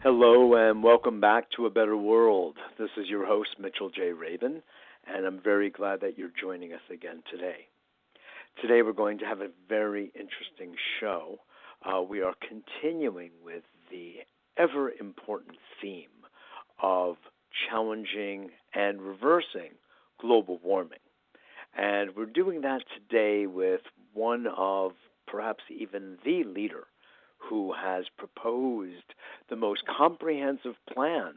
Hello and welcome back to A Better World. This is your host, Mitchell J. Rabin, and I'm very glad that you're joining us again today. Today we're going to have a very interesting show. We are continuing with the ever-important theme of challenging and reversing global warming. And we're doing that today with one of perhaps even the leader who has proposed the most comprehensive plan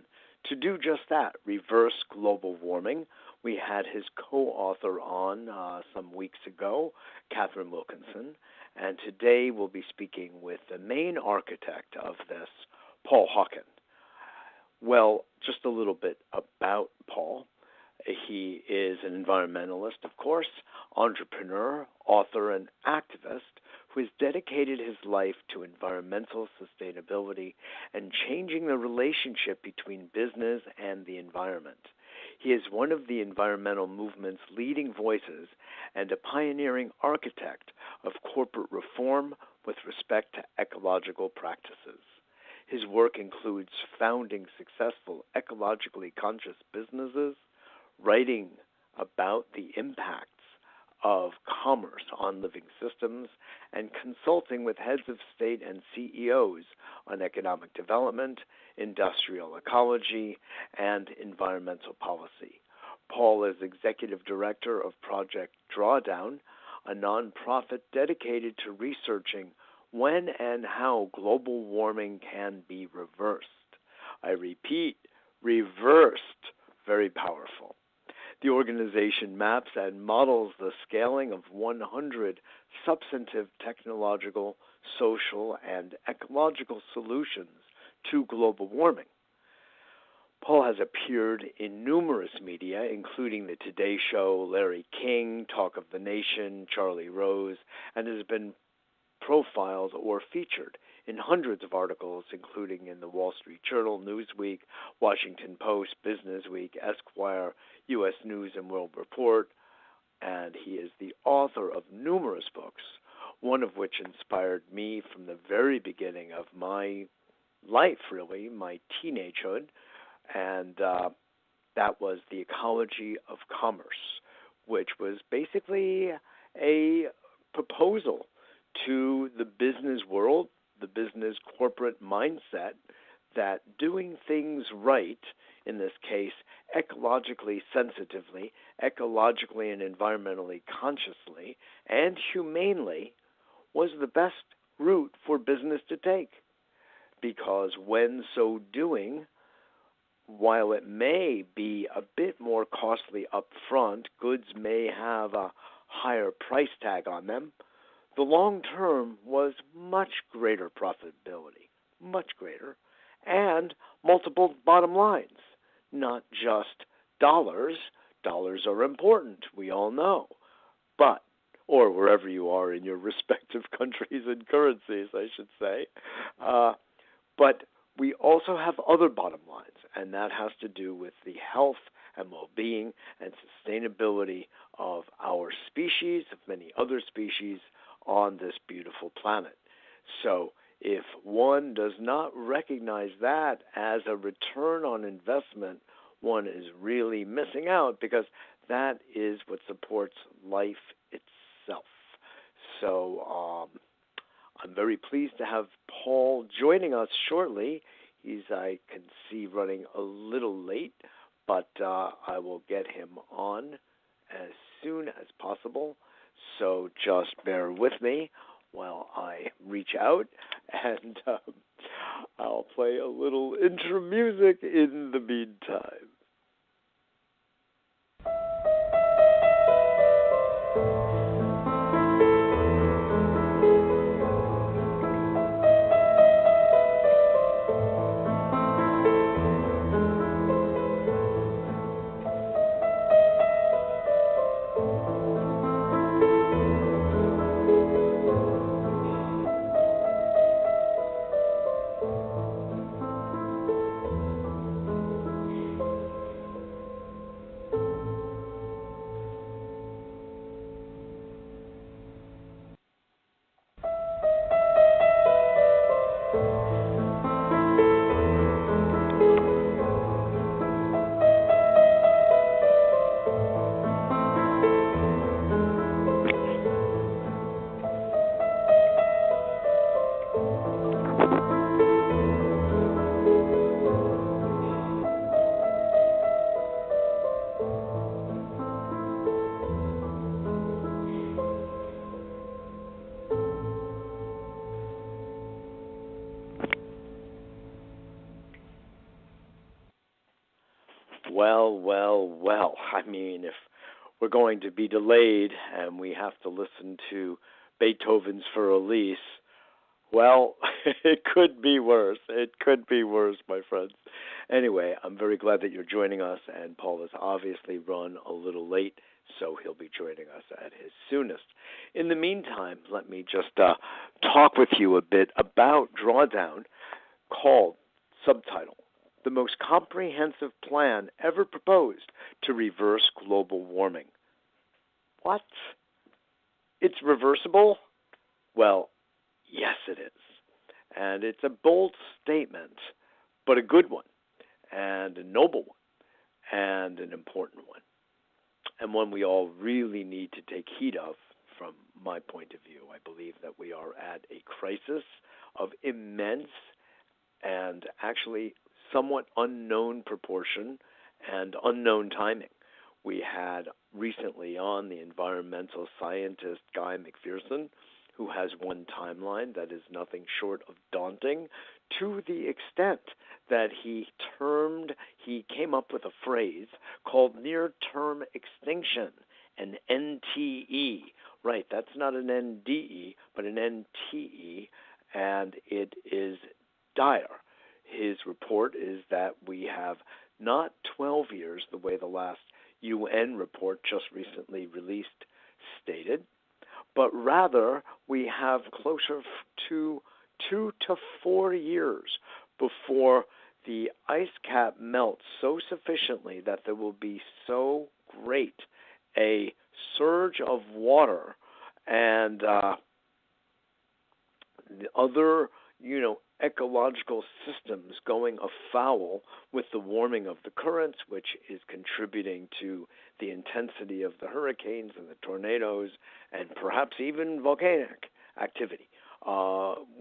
to do just that, reverse global warming. We had his co-author on some weeks ago, Catherine Wilkinson, and today we'll be speaking with the main architect of this, Paul Hawken. Well, just a little bit about Paul. He is an environmentalist, of course, entrepreneur, author, and activist who has dedicated his life to environmental sustainability and changing the relationship between business and the environment. He is one of the environmental movement's leading voices and a pioneering architect of corporate reform with respect to ecological practices. His work includes founding successful ecologically conscious businesses, writing about the impacts of commerce on living systems, and consulting with heads of state and CEOs on economic development, industrial ecology, and environmental policy. Paul is executive director of Project Drawdown, a nonprofit dedicated to researching when and how global warming can be reversed. I repeat, reversed. Very powerful. The organization maps and models the scaling of 100 substantive technological, social, and ecological solutions to global warming. Paul has appeared in numerous media, including The Today Show, Larry King, Talk of the Nation, Charlie Rose, and has been profiled or featured in hundreds of articles, including in the Wall Street Journal, Newsweek, Washington Post, Business Week, Esquire, U.S. News and World Report, and he is the author of numerous books, one of which inspired me from the very beginning of my life, really, my teenagehood, and that was The Ecology of Commerce, which was basically a proposal to the business world, the business corporate mindset, that doing things right, in this case, ecologically sensitively, ecologically and environmentally consciously, and humanely, was the best route for business to take. Because when so doing, while it may be a bit more costly up front, goods may have a higher price tag on them, the long term was much greater profitability, much greater, and multiple bottom lines, not just dollars. Dollars are important, we all know, but, or wherever you are in your respective countries and currencies, I should say, but we also have other bottom lines, and that has to do with the health and well-being and sustainability of our species, of many other species, on this beautiful planet. So if one does not recognize that as a return on investment, one is really missing out, because that is what supports life itself. So I'm very pleased to have Paul joining us shortly. He's, I can see, running a little late, but I will get him on as soon as possible. So just bear with me while I reach out, and I'll play a little intro music in the meantime. Well. I mean, if we're going to be delayed and we have to listen to Beethoven's For Elise, well, it could be worse. It could be worse, my friends. Anyway, I'm very glad that you're joining us, and Paul has obviously run a little late, so he'll be joining us at his soonest. In the meantime, let me just talk with you a bit about Drawdown, called, subtitle, The Most Comprehensive Plan Ever Proposed to Reverse Global Warming. What? It's reversible? Well, yes, it is. And it's a bold statement, but a good one, and a noble one, and an important one, and one we all really need to take heed of. From my point of view, I believe that we are at a crisis of immense and actually somewhat unknown proportion and unknown timing. We had recently on the environmental scientist Guy McPherson, who has one timeline that is nothing short of daunting, to the extent that he came up with a phrase called near-term extinction, an NTE. Right, that's not an NDE, but an NTE, and it is dire. His report is that we have not 12 years, the way the last UN report just recently released stated, but rather we have closer to 2 to 4 years before the ice cap melts so sufficiently that there will be so great a surge of water and the other, ecological systems going afoul with the warming of the currents, which is contributing to the intensity of the hurricanes and the tornadoes and perhaps even volcanic activity.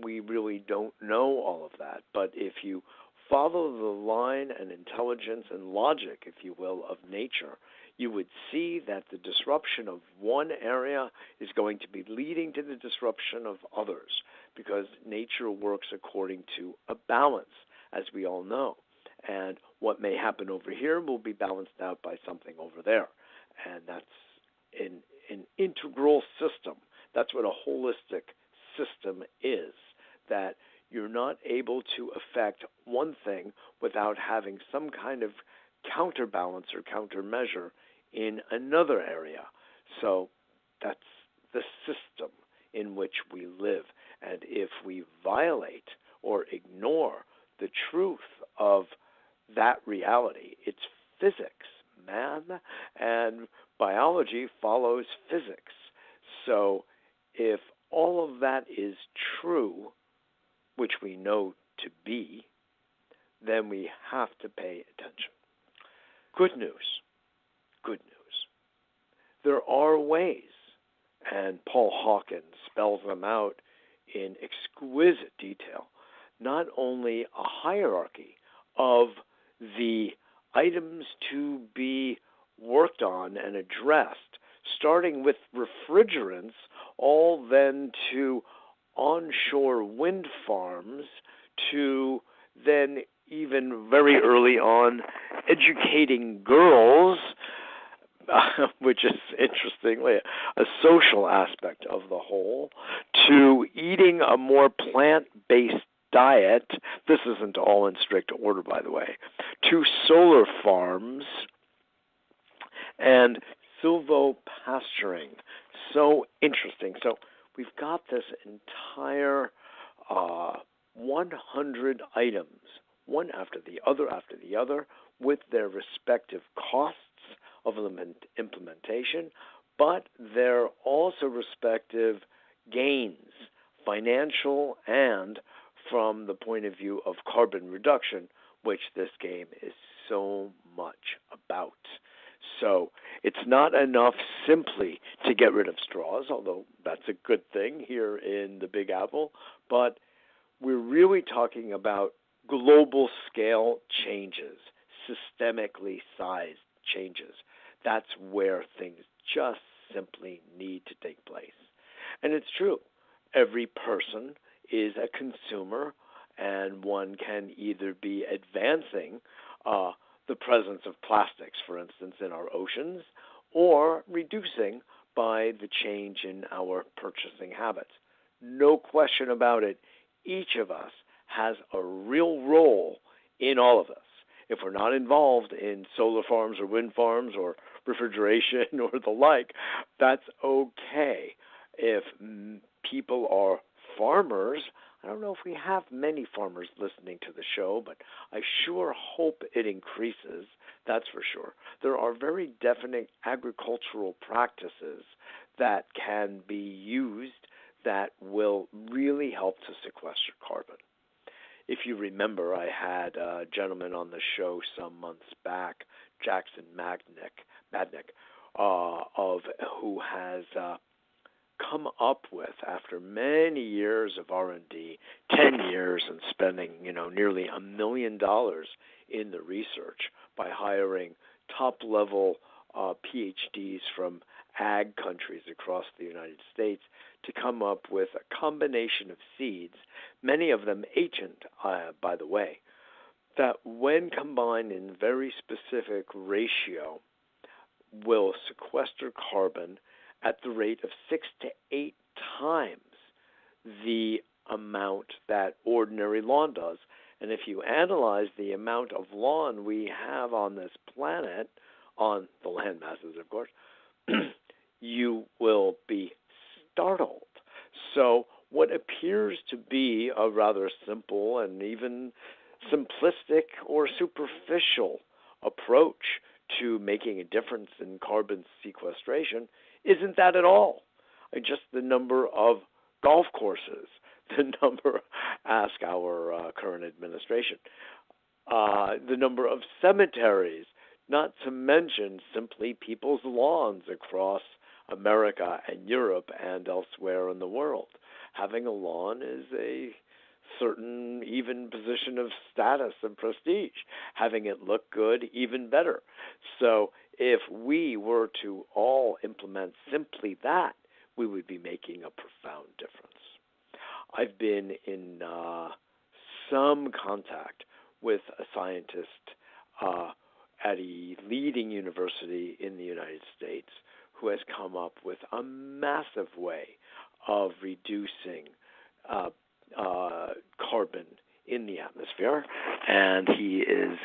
We really don't know all of that, but if you follow the line and intelligence and logic, if you will, of nature, you would see that the disruption of one area is going to be leading to the disruption of others, because nature works according to a balance, as we all know. And what may happen over here will be balanced out by something over there. And that's an integral system. That's what a holistic system is, that you're not able to affect one thing without having some kind of counterbalance or countermeasure in another area. So that's the system in which we live. And if we violate or ignore the truth of that reality, it's physics, man, and biology follows physics. So if all of that is true, which we know to be, then we have to pay attention. Good news. There are ways, and Paul Hawken spells them out in exquisite detail, not only a hierarchy of the items to be worked on and addressed, starting with refrigerants, all then to onshore wind farms, to then even very early on educating girls, which is interestingly a social aspect of the whole, to eating a more plant-based diet. This isn't all in strict order, by the way, to solar farms and silvopasturing. So interesting. So we've got this entire 100 items, one after the other, with their respective costs of implementation, but their also respective gains, financial and from the point of view of carbon reduction, which this game is so much about. So it's not enough simply to get rid of straws, although that's a good thing here in the Big Apple, but we're really talking about global scale changes, systemically sized changes. That's where things just simply need to take place. And it's true. Every person is a consumer, and one can either be advancing the presence of plastics, for instance, in our oceans, or reducing by the change in our purchasing habits. No question about it, each of us has a real role in all of this. If we're not involved in solar farms or wind farms or refrigeration or the like, that's okay. If people are farmers, I don't know if we have many farmers listening to the show, but I sure hope it increases, that's for sure. There are very definite agricultural practices that can be used that will really help to sequester carbon. If you remember, I had a gentleman on the show some months back, Jackson Madnick, who has come up with, after many years of R&D, 10 years and spending, nearly $1 million in the research by hiring top-level PhDs from ag countries across the United States to come up with a combination of seeds, many of them ancient, by the way, that when combined in very specific ratio will sequester carbon at the rate of 6 to 8 times the amount that ordinary lawn does. And if you analyze the amount of lawn we have on this planet, on the land masses, of course, you will be startled. So what appears to be a rather simple and even simplistic or superficial approach to making a difference in carbon sequestration isn't that at all. Just the number of golf courses, the number, ask our current administration, the number of cemeteries, not to mention simply people's lawns across America and Europe and elsewhere in the world. Having a lawn is a certain even position of status and prestige. Having it look good, even better. So if we were to all implement simply that, we would be making a profound difference. I've been in some contact with a scientist at a leading university in the United States who has come up with a massive way of reducing carbon in the atmosphere, and he is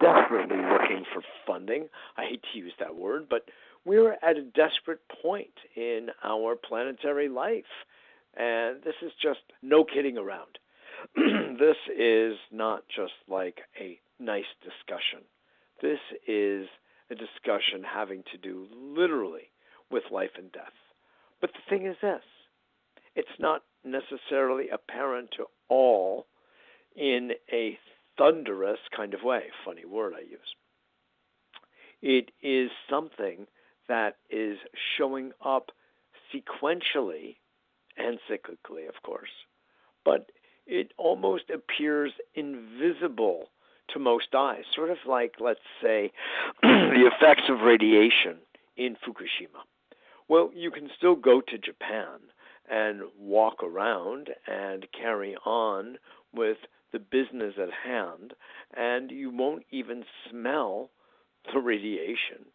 desperately looking for funding. I hate to use that word, but we're at a desperate point in our planetary life, and this is just no kidding around. This is not just like a nice discussion. This is a discussion having to do literally with life and death. But the thing is this, it's not necessarily apparent to all in a thunderous kind of way. Funny word I use. It is something that is showing up sequentially and cyclically, of course, but it almost appears invisible to most eyes, sort of like, let's say, the effects of radiation in Fukushima. Well, you can still go to Japan and walk around and carry on with the business at hand, and you won't even smell the radiation,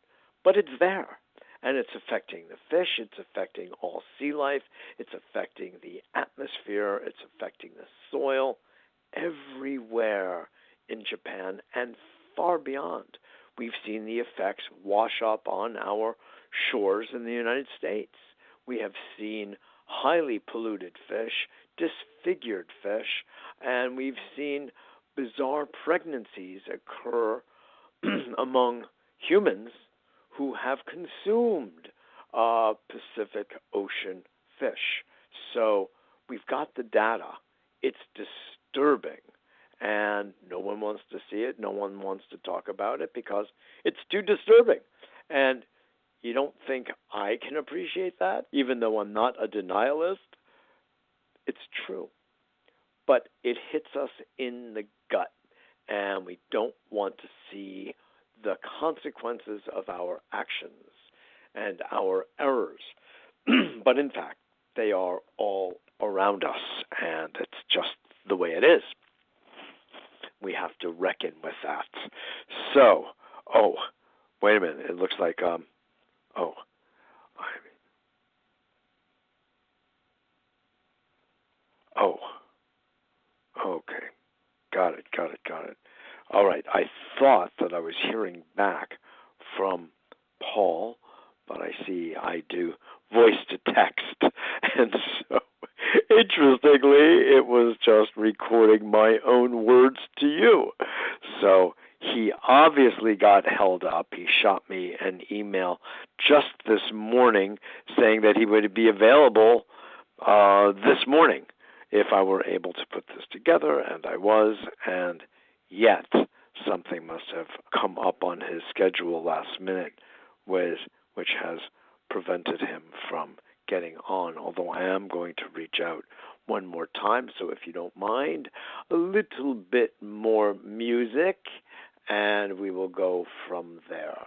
but it's there. And it's affecting the fish, it's affecting all sea life, it's affecting the atmosphere, it's affecting the soil, everywhere in Japan and far beyond. We've seen the effects wash up on our shores in the United States. We have seen highly polluted fish, disfigured fish, and we've seen bizarre pregnancies occur among humans who have consumed Pacific Ocean fish. So we've got the data. It's disturbing, and no one wants to see it. No one wants to talk about it because it's too disturbing. And you don't think I can appreciate that, even though I'm not a denialist? It's true. But it hits us in the gut, and we don't want to see the consequences of our actions and our errors. But in fact, they are all around us, and it's just the way it is. We have to reckon with that. So, wait a minute. It looks like, okay. Got it. All right. I thought that I was hearing back from Paul, but I see I do voice to text. And so, interestingly, it was just recording my own words to you. So he obviously got held up. He shot me an email just this morning saying that he would be available this morning if I were able to put this together, and I was, and yet something must have come up on his schedule last minute, which has prevented him from getting on, although I am going to reach out one more time. So if you don't mind, a little bit more music, and we will go from there.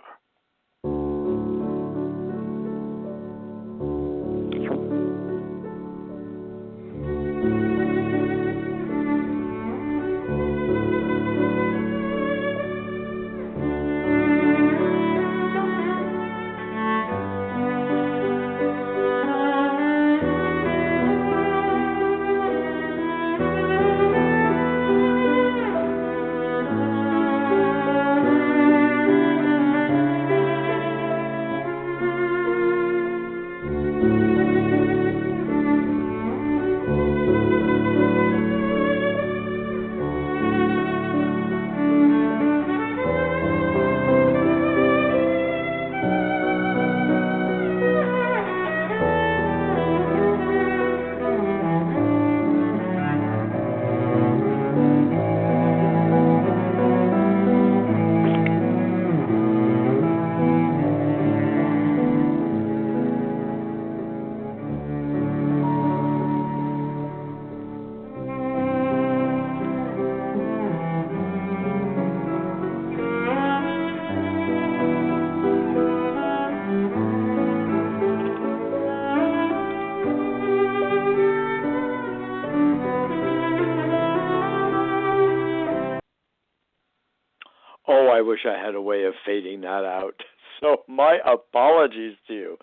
I wish I had a way of fading that out. So my apologies to you.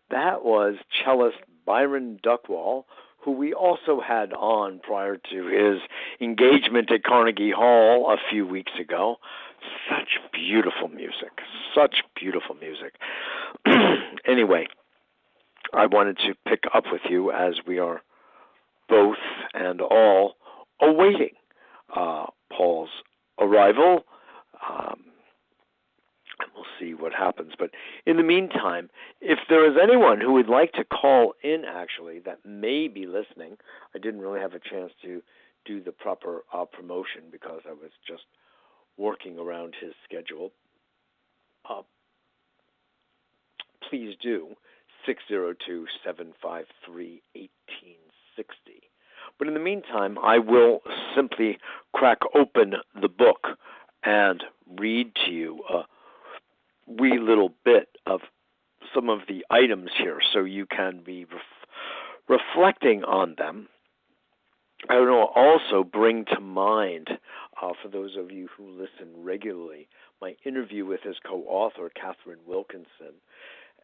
That was cellist Byron Duckwall, who we also had on prior to his engagement at Carnegie Hall a few weeks ago. Such beautiful music. Anyway, I wanted to pick up with you as we are both and all awaiting Paul's arrival. And we'll see what happens. But in the meantime, if there is anyone who would like to call in, actually, that may be listening, I didn't really have a chance to do the proper promotion because I was just working around his schedule. Please do 602-753-1860. But in the meantime, I will simply crack open the book and read to you a wee little bit of some of the items here so you can be reflecting on them. I will also bring to mind, for those of you who listen regularly, my interview with his co-author, Catherine Wilkinson.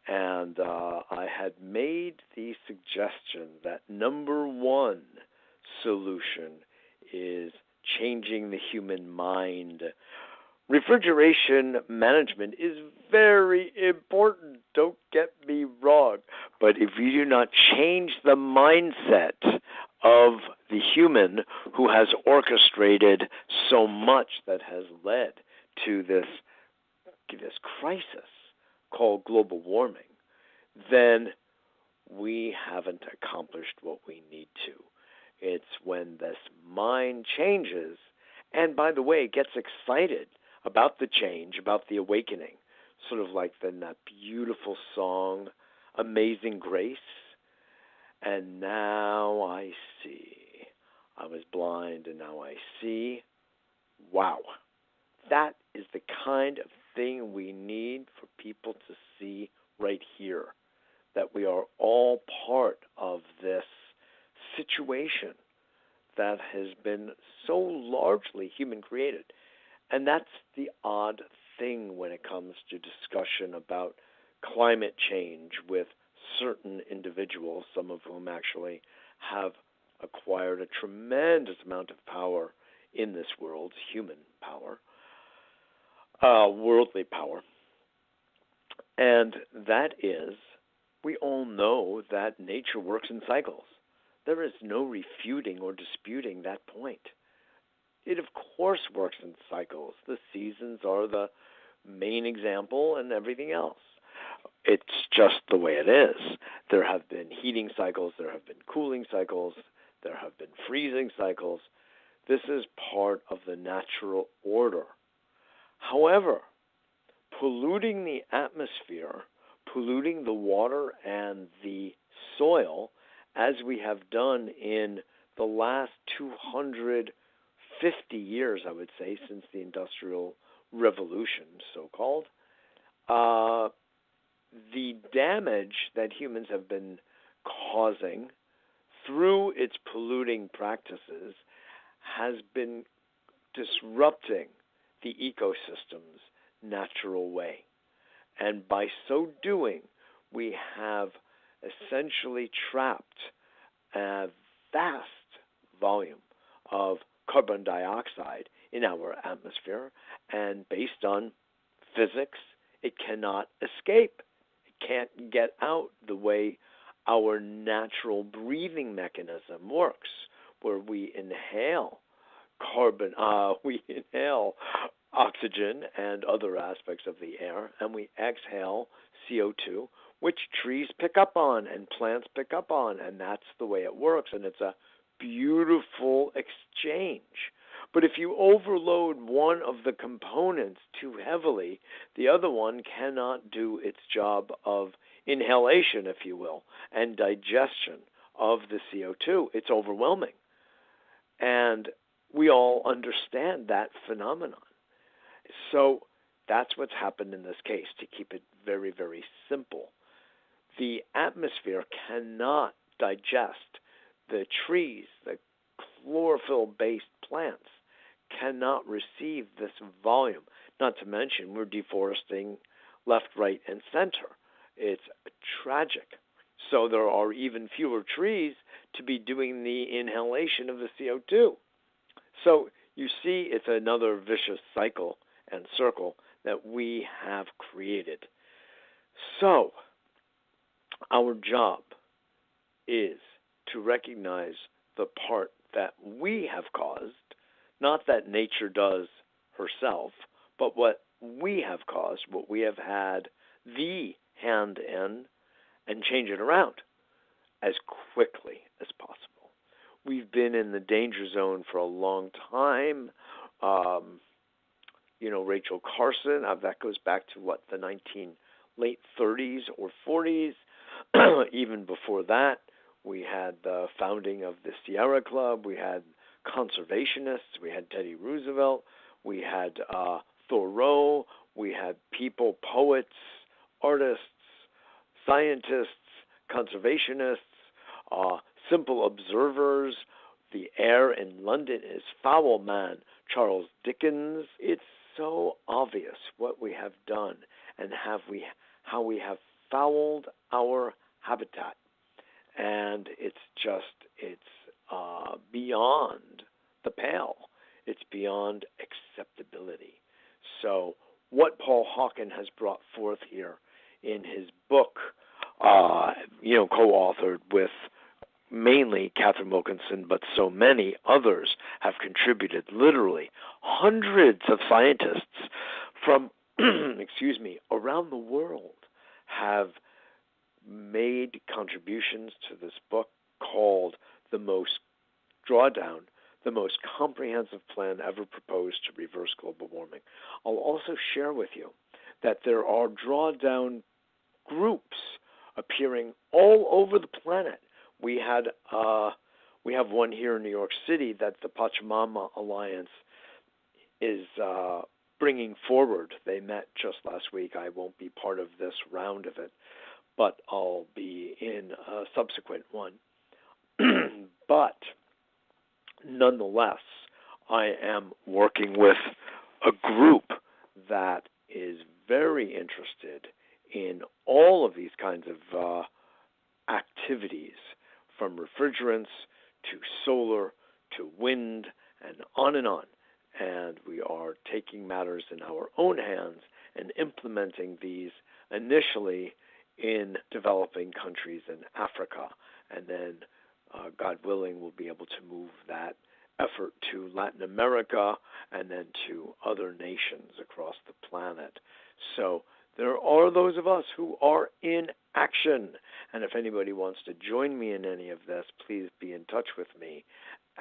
And I had made the suggestion that number one solution is changing the human mind. Refrigeration management is very important, don't get me wrong. But if you do not change the mindset of the human who has orchestrated so much that has led to this crisis called global warming, then we haven't accomplished what we need to. It's when this mind changes, and by the way, gets excited about the change, about the awakening, sort of like in that beautiful song, Amazing Grace. And now I see. I was blind and now I see. Wow. That is the kind of thing we need for people to see right here, that we are all part of this situation that has been so largely human created. And that's the odd thing when it comes to discussion about climate change with certain individuals, some of whom actually have acquired a tremendous amount of power in this world, human power, worldly power. And that is, we all know that nature works in cycles. There is no refuting or disputing that point. It, of course, works in cycles. The seasons are the main example and everything else. It's just the way it is. There have been heating cycles, there have been cooling cycles, there have been freezing cycles. This is part of the natural order. However, polluting the atmosphere, polluting the water and the soil, as we have done in the last 250 years, I would say, since the Industrial Revolution, so-called, the damage that humans have been causing through its polluting practices has been disrupting the ecosystem's natural way. And by so doing, we have essentially trapped a vast volume of carbon dioxide in our atmosphere, and based on physics, it cannot escape. It can't get out the way our natural breathing mechanism works, where we inhale we inhale oxygen and other aspects of the air, and we exhale CO2, which trees pick up on and plants pick up on, and that's the way it works, and it's a beautiful exchange. But if you overload one of the components too heavily, the other one cannot do its job of inhalation, if you will, and digestion of the CO2. It's overwhelming. And we all understand that phenomenon. So that's what's happened in this case, to keep it very, very simple. The atmosphere cannot digest the trees, the chlorophyll-based plants cannot receive this volume. Not to mention, we're deforesting left, right, and center. It's tragic. So there are even fewer trees to be doing the inhalation of the CO2. So you see, it's another vicious cycle and circle that we have created. So our job is to recognize the part that we have caused, not that nature does herself, but what we have caused, what we have had the hand in, and change it around as quickly as possible. We've been in the danger zone for a long time. Rachel Carson, that goes back to the late 30s or 40s. Even before that, we had the founding of the Sierra Club. We had conservationists. We had Teddy Roosevelt. We had Thoreau. We had people, poets, artists, scientists, conservationists, simple observers. The air in London is foul, man. Charles Dickens. It's so obvious what we have done and how we have fouled our habitat. And it's beyond the pale. It's beyond acceptability. So what Paul Hawken has brought forth here in his book, co-authored with mainly Catherine Wilkinson, but so many others have contributed. Literally hundreds of scientists from, around the world have made contributions to this book called Drawdown, the most comprehensive plan ever proposed to reverse global warming. I'll also share with you that there are drawdown groups appearing all over the planet. We have one here in New York City that the Pachamama Alliance is bringing forward. They met just last week. I won't be part of this round of it, but I'll be in a subsequent one. But nonetheless, I am working with a group that is very interested in all of these kinds of activities, from refrigerants to solar to wind and on and on. And we are taking matters in our own hands and implementing these initially in developing countries in Africa. And then, God willing, we'll be able to move that effort to Latin America and then to other nations across the planet. So there are those of us who are in action. And if anybody wants to join me in any of this, please be in touch with me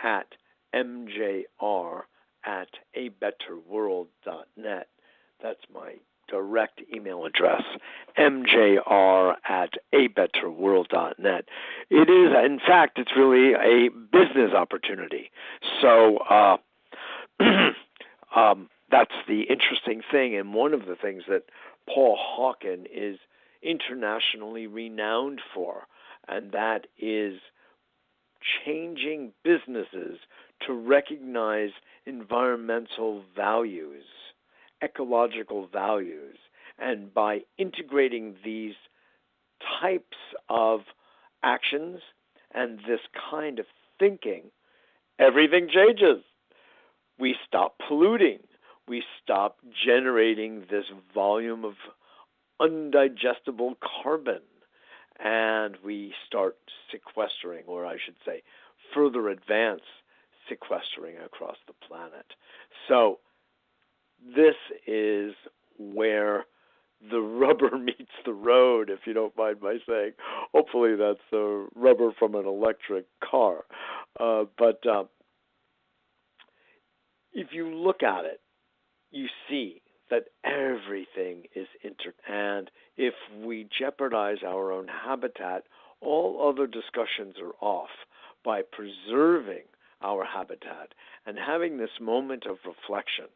at mjr@abetterworld.net. That's my direct email address, mjr@abetterworld.net. It is, in fact, it's really a business opportunity. So that's the interesting thing, and one of the things that Paul Hawken is internationally renowned for, and that is changing businesses to recognize environmental values, ecological values, and by integrating these types of actions and this kind of thinking, everything changes. We stop polluting. We stop generating this volume of undigestible carbon, and we start sequestering, or I should say, further advance sequestering across the planet. So this is where the rubber meets the road, if you don't mind my saying. Hopefully that's the rubber from an electric car. But if you look at it, you see that everything is and if we jeopardize our own habitat, all other discussions are off. By preserving our habitat and having this moment of reflection.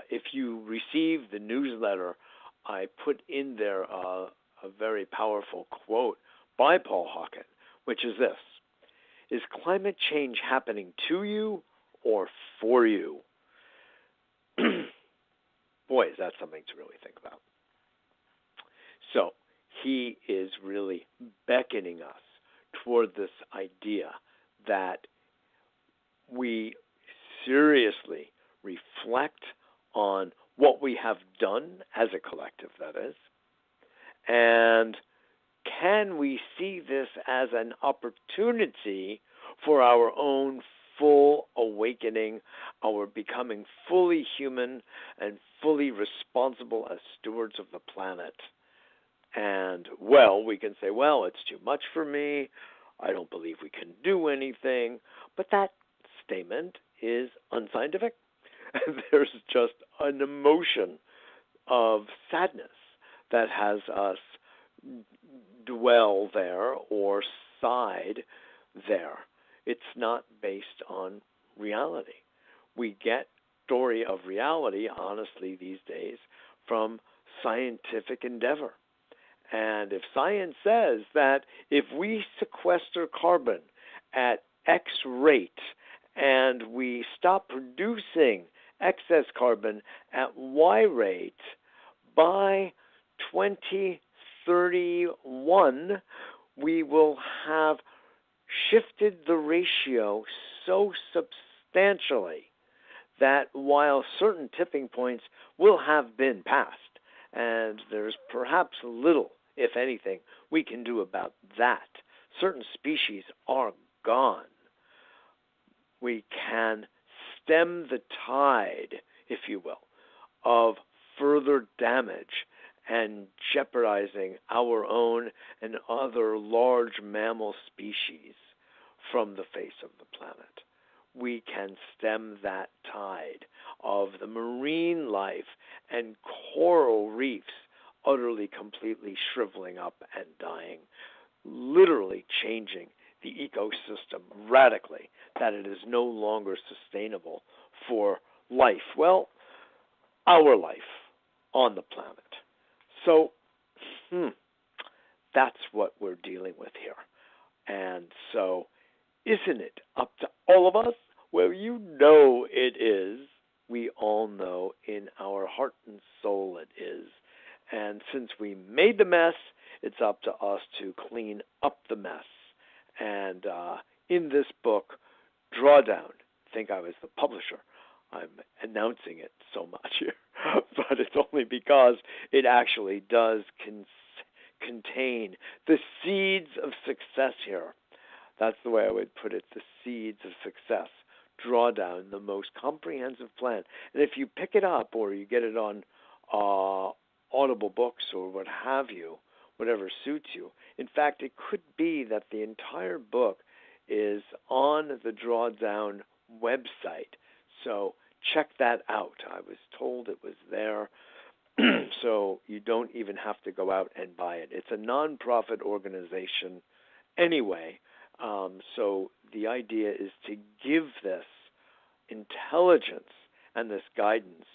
If you receive the newsletter, I put in there a very powerful quote by Paul Hawken, which is this: is climate change happening to you or for you? Boy, is that something to really think about. So he is really beckoning us toward this idea that we seriously reflect on what we have done as a collective, that is, and can we see this as an opportunity for our own full awakening, our becoming fully human and fully responsible as stewards of the planet? And, well, we can say, well, it's too much for me. I don't believe we can do anything. But that statement is unscientific. There's just an emotion of sadness that has us dwell there or side there. It's not based on reality. We get story of reality, honestly, these days from scientific endeavor. And if science says that if we sequester carbon at X rate and we stop producing excess carbon at Y rate, by 2031, we will have shifted the ratio so substantially that while certain tipping points will have been passed, and there's perhaps little, if anything, we can do about that, certain species are gone, we can stem the tide, if you will, of further damage and jeopardizing our own and other large mammal species from the face of the planet. We can stem that tide of the marine life and coral reefs utterly, completely shriveling up and dying, literally changing the ecosystem radically, that it is no longer sustainable for life. Well, our life on the planet. So, that's what we're dealing with here. And so, isn't it up to all of us? Well, you know it is. We all know in our heart and soul it is. And since we made the mess, it's up to us to clean up the mess. And in this book, Drawdown, I think I was the publisher. I'm announcing it so much here, but it's only because it actually does contain the seeds of success here. That's the way I would put it, the seeds of success. Drawdown, the most comprehensive plan. And if you pick it up or you get it on Audible Books or what have you, whatever suits you. In fact, it could be that the entire book is on the Drawdown website. So check that out. I was told it was there, so you don't even have to go out and buy it. It's a nonprofit organization anyway, so the idea is to give this intelligence and this guidance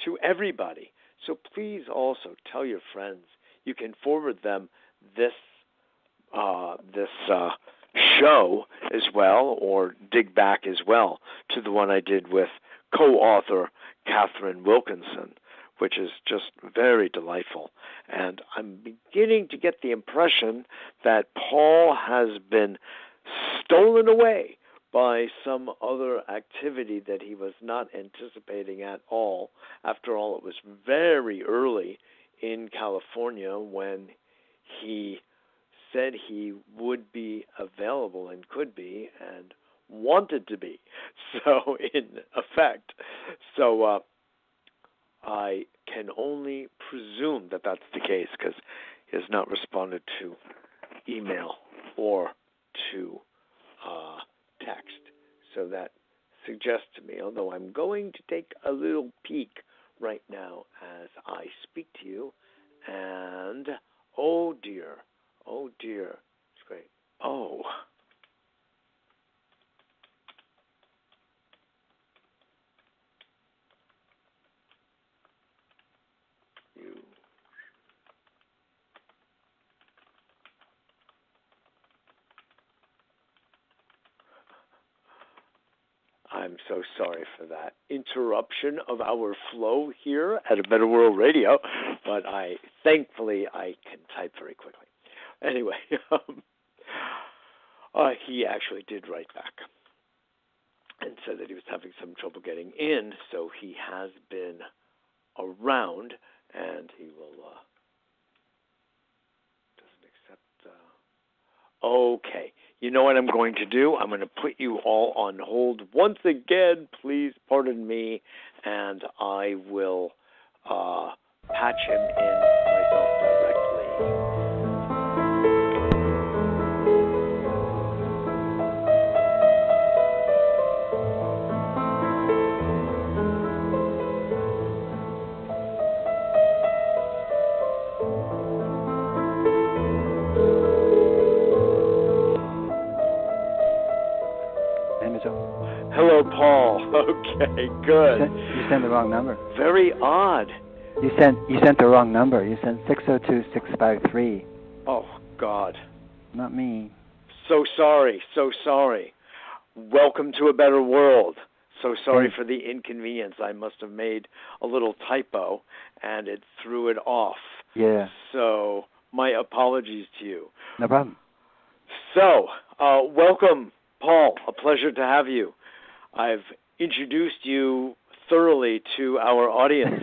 to everybody. So please also tell your friends. You can forward them this show as well, or dig back as well to the one I did with co-author Catherine Wilkinson, which is just very delightful. And I'm beginning to get the impression that Paul has been stolen away by some other activity that he was not anticipating at all. After all, it was very early in California when he said he would be available and could be and wanted to be, so in effect. So I can only presume that that's the case because he has not responded to email or to text. So that suggests to me, although I'm going to take a little peek right now as I speak to you, and oh dear, it's great. Oh. I'm so sorry for that interruption of our flow here at A Better World Radio, but thankfully I can type very quickly. Anyway, he actually did write back and said that he was having some trouble getting in, so he has been around, and he will doesn't accept. Okay. You know what I'm going to do? I'm going to put you all on hold once again. Please pardon me, and I will patch him in myself directly. Hello, Paul. Okay, good. You sent the wrong number. Very odd. You sent the wrong number. You sent 602-653. Oh, God. Not me. So sorry. Welcome to A Better World. So sorry for the inconvenience. I must have made a little typo, and it threw it off. Yeah. So my apologies to you. No problem. So, welcome, Paul. A pleasure to have you. I've introduced you thoroughly to our audience.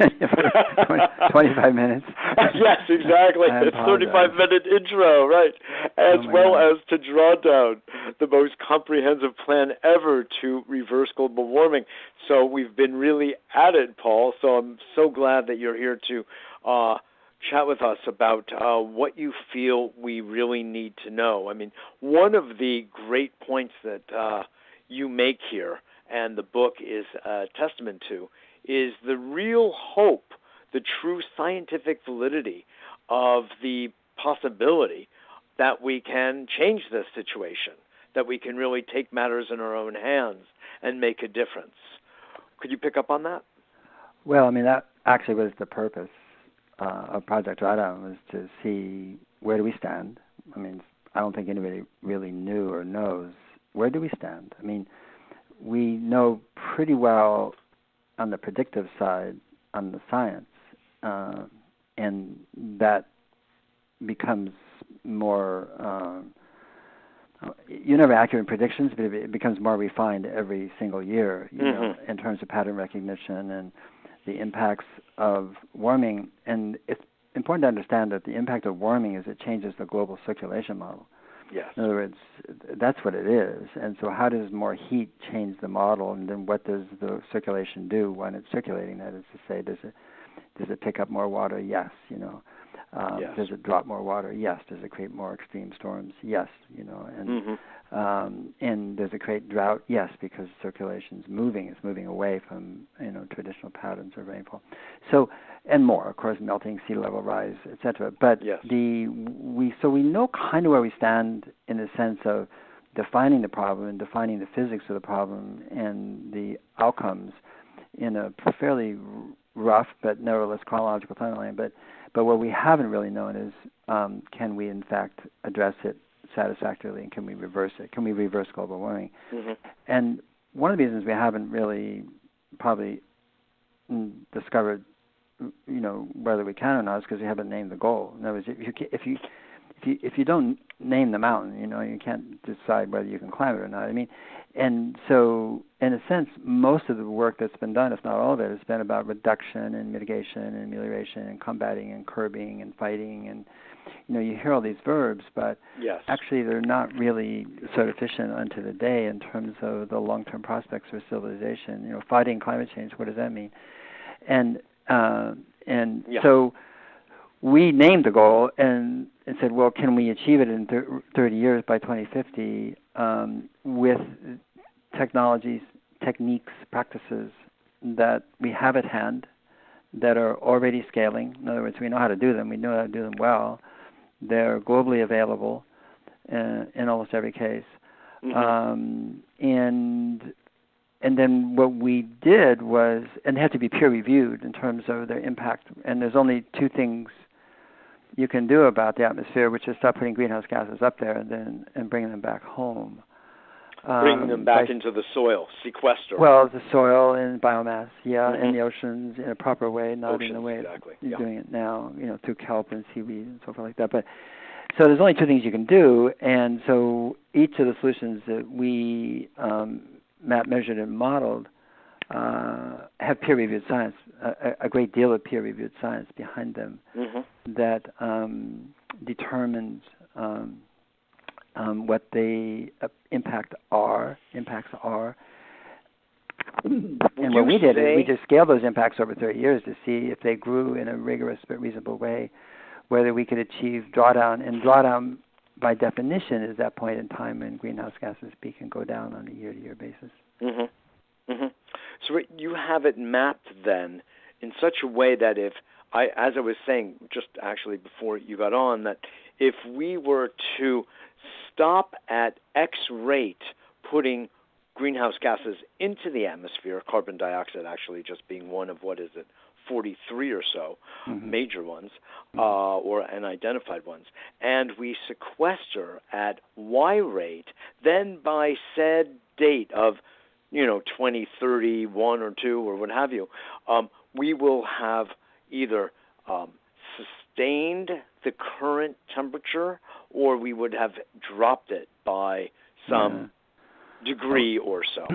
25 minutes. Yes, exactly. It's 35-minute intro, right? As as to Drawdown, the most comprehensive plan ever to reverse global warming. So we've been really at it, Paul. So I'm so glad that you're here to chat with us about what you feel we really need to know. I mean, one of the great points that you make here, and the book is a testament to, is the real hope, the true scientific validity of the possibility that we can change this situation, that we can really take matters in our own hands and make a difference. Could you pick up on that? Well, I mean, that actually was the purpose of Project Drawdown, was to see where do we stand. I mean, I don't think anybody really knew or knows. Where do we stand? I mean, we know pretty well on the predictive side, on the science, and that becomes more. You never accurate in predictions, but it becomes more refined every single year. You know, in terms of pattern recognition and the impacts of warming. And it's important to understand that the impact of warming is it changes the global circulation model. Yes. In other words, that's what it is. And so how does more heat change the model, and then what does the circulation do when it's circulating? That is to say, does it pick up more water? Yes, you know. Yes. Does it drop more water? Yes. Does it create more extreme storms? Yes, you know. And does it create drought? Yes, because circulation's moving. It's moving away from, you know, traditional patterns of rainfall. So, and more, of course, melting, sea level rise, etc. But yes. we know kind of where we stand in the sense of defining the problem and defining the physics of the problem and the outcomes in a fairly rough but nevertheless chronological timeline. But what we haven't really known is can we in fact address it satisfactorily, and can we reverse it? Can we reverse global warming? And one of the reasons we haven't really probably discovered, you know, whether we can or not is because we haven't named the goal. In other words, if you don't name the mountain, you know, you can't decide whether you can climb it or not. I mean, and so in a sense, most of the work that's been done, if not all of it, has been about reduction and mitigation and amelioration and combating and curbing and fighting. And you know, you hear all these verbs, but yes. actually they're not really so efficient unto the day in terms of the long-term prospects for civilization. You know, fighting climate change, what does that mean? And so we named the goal and said, well, can we achieve it in 30 years by 2050 with technologies, techniques, practices that we have at hand that are already scaling? In other words, we know how to do them. We know how to do them well. They're globally available in almost every case. And then what we did was, and they have to be peer-reviewed in terms of their impact, and there's only two things you can do about the atmosphere, which is stop putting greenhouse gases up there and bring them back home. Bringing them back into the soil, sequester. Well, the soil and biomass, and the oceans in a proper way, not in the way you're doing it now, you know, through kelp and seaweed and so forth like that. But so there's only two things you can do, and so each of the solutions that we mapped, measured, and modeled have peer-reviewed science, a great deal of peer-reviewed science behind them that determines what the impacts are. And what we did is we just scaled those impacts over 30 years to see if they grew in a rigorous but reasonable way, whether we could achieve drawdown. And drawdown, by definition, is that point in time when greenhouse gases peak and go down on a year-to-year basis. So you have it mapped then in such a way that as I was saying just actually before you got on, that if we were to stop at X rate putting greenhouse gases into the atmosphere, carbon dioxide actually just being one of, 43 or so major ones or unidentified ones, and we sequester at Y rate, then by said date of 2031 or 2 or what have you, we will have either sustained the current temperature or we would have dropped it by some degree or so.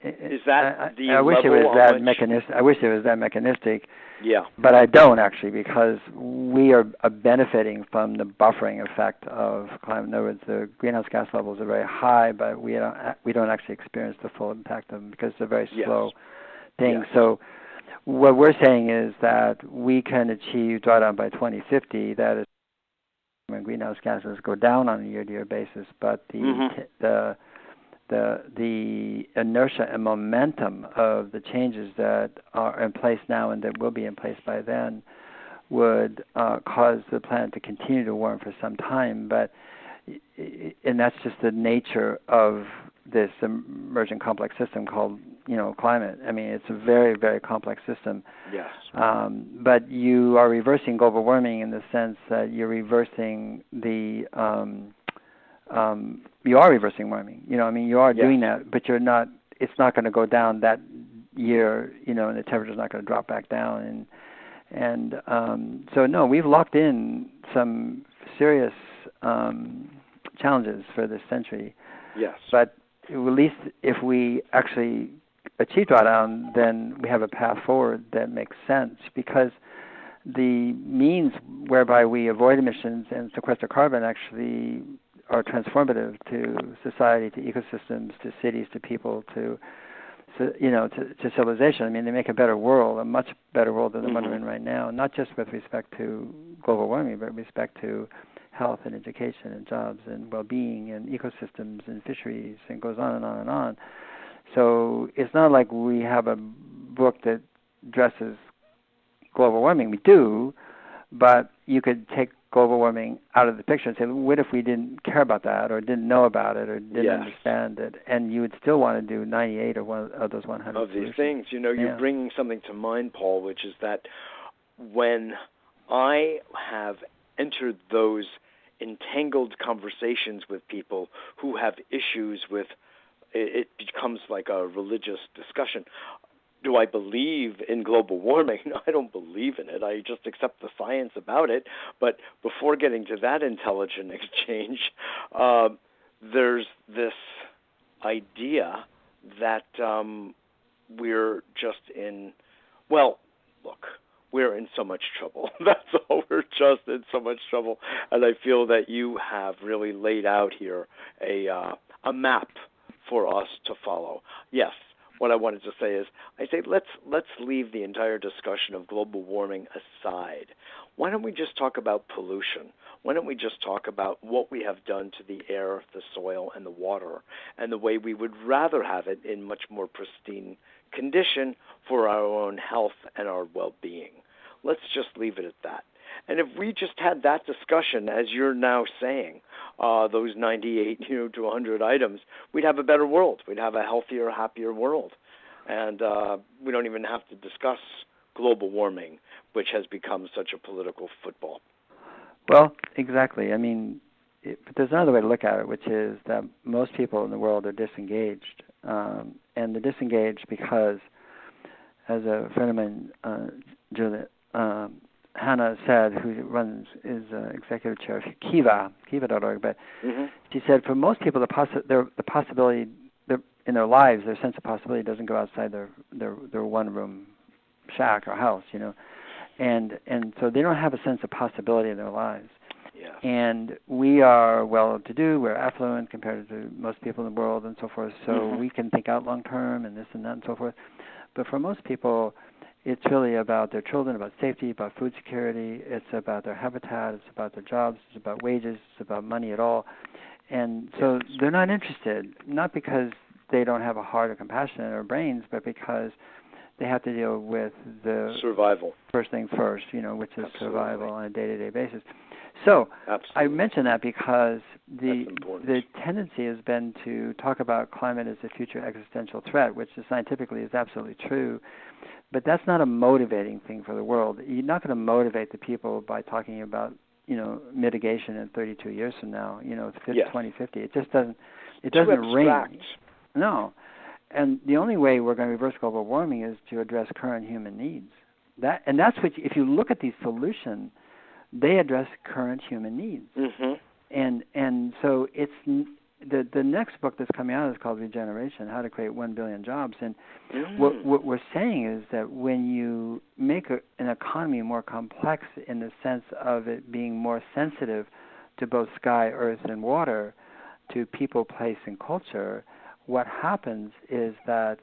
Is that the I wish it was that mechanistic. I wish it was that mechanistic. Yeah. But I don't actually, because we are benefiting from the buffering effect of climate. In other words, the greenhouse gas levels are very high, but we don't actually experience the full impact of them because it's a very slow thing. So what we're saying is that we can achieve drawdown by 2050. That is when greenhouse gases go down on a year-to-year basis, but the inertia and momentum of the changes that are in place now and that will be in place by then would cause the planet to continue to warm for some time. And that's just the nature of this emergent complex system called, climate. I mean, it's a very, very complex system. Yes. But you are reversing global warming in the sense that you're reversing the you are reversing warming. You are doing that, but you're not. It's not going to go down that year. And the temperature's not going to drop back down. And so, no, we've locked in some serious challenges for this century. Yes. But at least if we actually achieve drawdown, then we have a path forward that makes sense, because the means whereby we avoid emissions and sequester carbon actually are transformative to society, to ecosystems, to cities, to people, to civilization. I mean, they make a better world, a much better world than the one we're in right now, not just with respect to global warming, but with respect to health and education and jobs and well-being and ecosystems and fisheries, and goes on and on and on. So it's not like we have a book that addresses global warming. We do, but you could take global warming out of the picture and say, what if we didn't care about that, or didn't know about it, or didn't understand it? And you would still want to do 98 of those 100 of these solutions. things. You know, you're bringing something to mind, Paul, which is that when I have entered those entangled conversations with people who have issues with, it becomes like a religious discussion. Do I believe in global warming? No, I don't believe in it. I just accept the science about it. But before getting to that intelligent exchange, there's this idea that we're just in, well, look, we're in so much trouble. That's all. We're just in so much trouble. And I feel that you have really laid out here a map for us to follow. Yes. What I wanted to say is, I say let's leave the entire discussion of global warming aside. Why don't we just talk about pollution? Why don't we just talk about what we have done to the air, the soil, and the water, and the way we would rather have it in much more pristine condition for our own health and our well-being? Let's just leave it at that. And if we just had that discussion, as you're now saying, those 98 to 100 items, we'd have a better world. We'd have a healthier, happier world. And we don't even have to discuss global warming, which has become such a political football. Well, exactly. I mean, but there's another way to look at it, which is that most people in the world are disengaged. And they're disengaged because, as a friend of mine, Juliet, Hannah said, who is executive chair of Kiva.org, but she said for most people, the possibility in their lives, their sense of possibility doesn't go outside their one-room shack or house, and so they don't have a sense of possibility in their lives. Yes. And we are well-to-do, we're affluent compared to most people in the world and so forth, so we can think out long-term and this and that and so forth. But for most people, it's really about their children, about safety, about food security. It's about their habitat. It's about their jobs. It's about wages. It's about money at all. And so they're not interested, not because they don't have a heart or compassion or brains, but because they have to deal with the survival. First things first, which is survival on a day-to-day basis. So I mention that because the tendency has been to talk about climate as a future existential threat, which scientifically is absolutely true. But that's not a motivating thing for the world. You're not going to motivate the people by talking about, mitigation in 32 years from now, 2050. It just doesn't. It doesn't ring. No. And the only way we're going to reverse global warming is to address current human needs. That's what. If you look at these solutions, they address current human needs. And so it's. The next book that's coming out is called Regeneration, How to Create 1 Billion Jobs. And what we're saying is that when you make an economy more complex in the sense of it being more sensitive to both sky, earth, and water, to people, place, and culture, what happens is that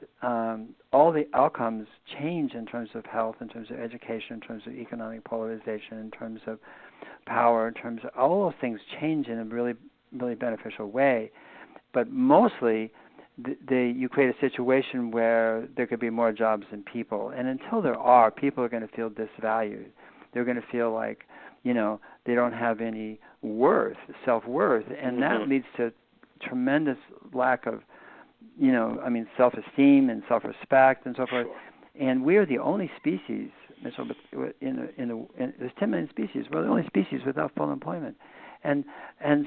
all the outcomes change in terms of health, in terms of education, in terms of economic polarization, in terms of power, in terms of all those things change in a really beneficial way, but mostly you create a situation where there could be more jobs than people, and until there are, people are going to feel disvalued. They're going to feel like they don't have any self-worth, and that leads to tremendous lack of self-esteem and self-respect and so forth. And we are the only species, Mitchell, there's 10 million species. We're the only species without full employment. And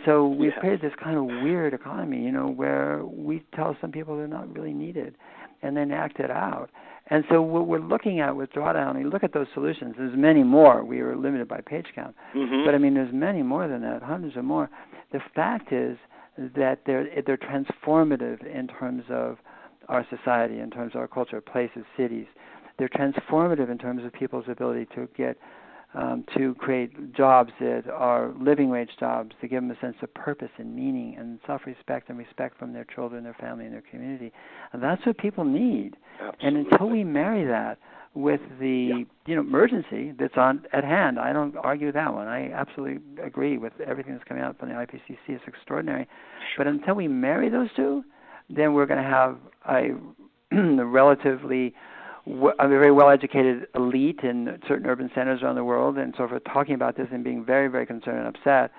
so we've created this kind of weird economy, where we tell some people they're not really needed, and then act it out. And so what we're looking at with Drawdown, you look at those solutions, there's many more. We were limited by page count. Mm-hmm. But, I mean, there's many more than that, hundreds or more. The fact is that they're transformative in terms of our society, in terms of our culture, places, cities. They're transformative in terms of people's ability to get to create jobs that are living wage jobs, to give them a sense of purpose and meaning and self-respect and respect from their children, their family, and their community. And that's what people need. Absolutely. And until we marry that with the emergency that's at hand, I don't argue with that one. I absolutely agree with everything that's coming out from the IPCC. It's extraordinary. But until we marry those two, then we're going to have a very well-educated elite in certain urban centers around the world and so forth talking about this and being very, very concerned and upset.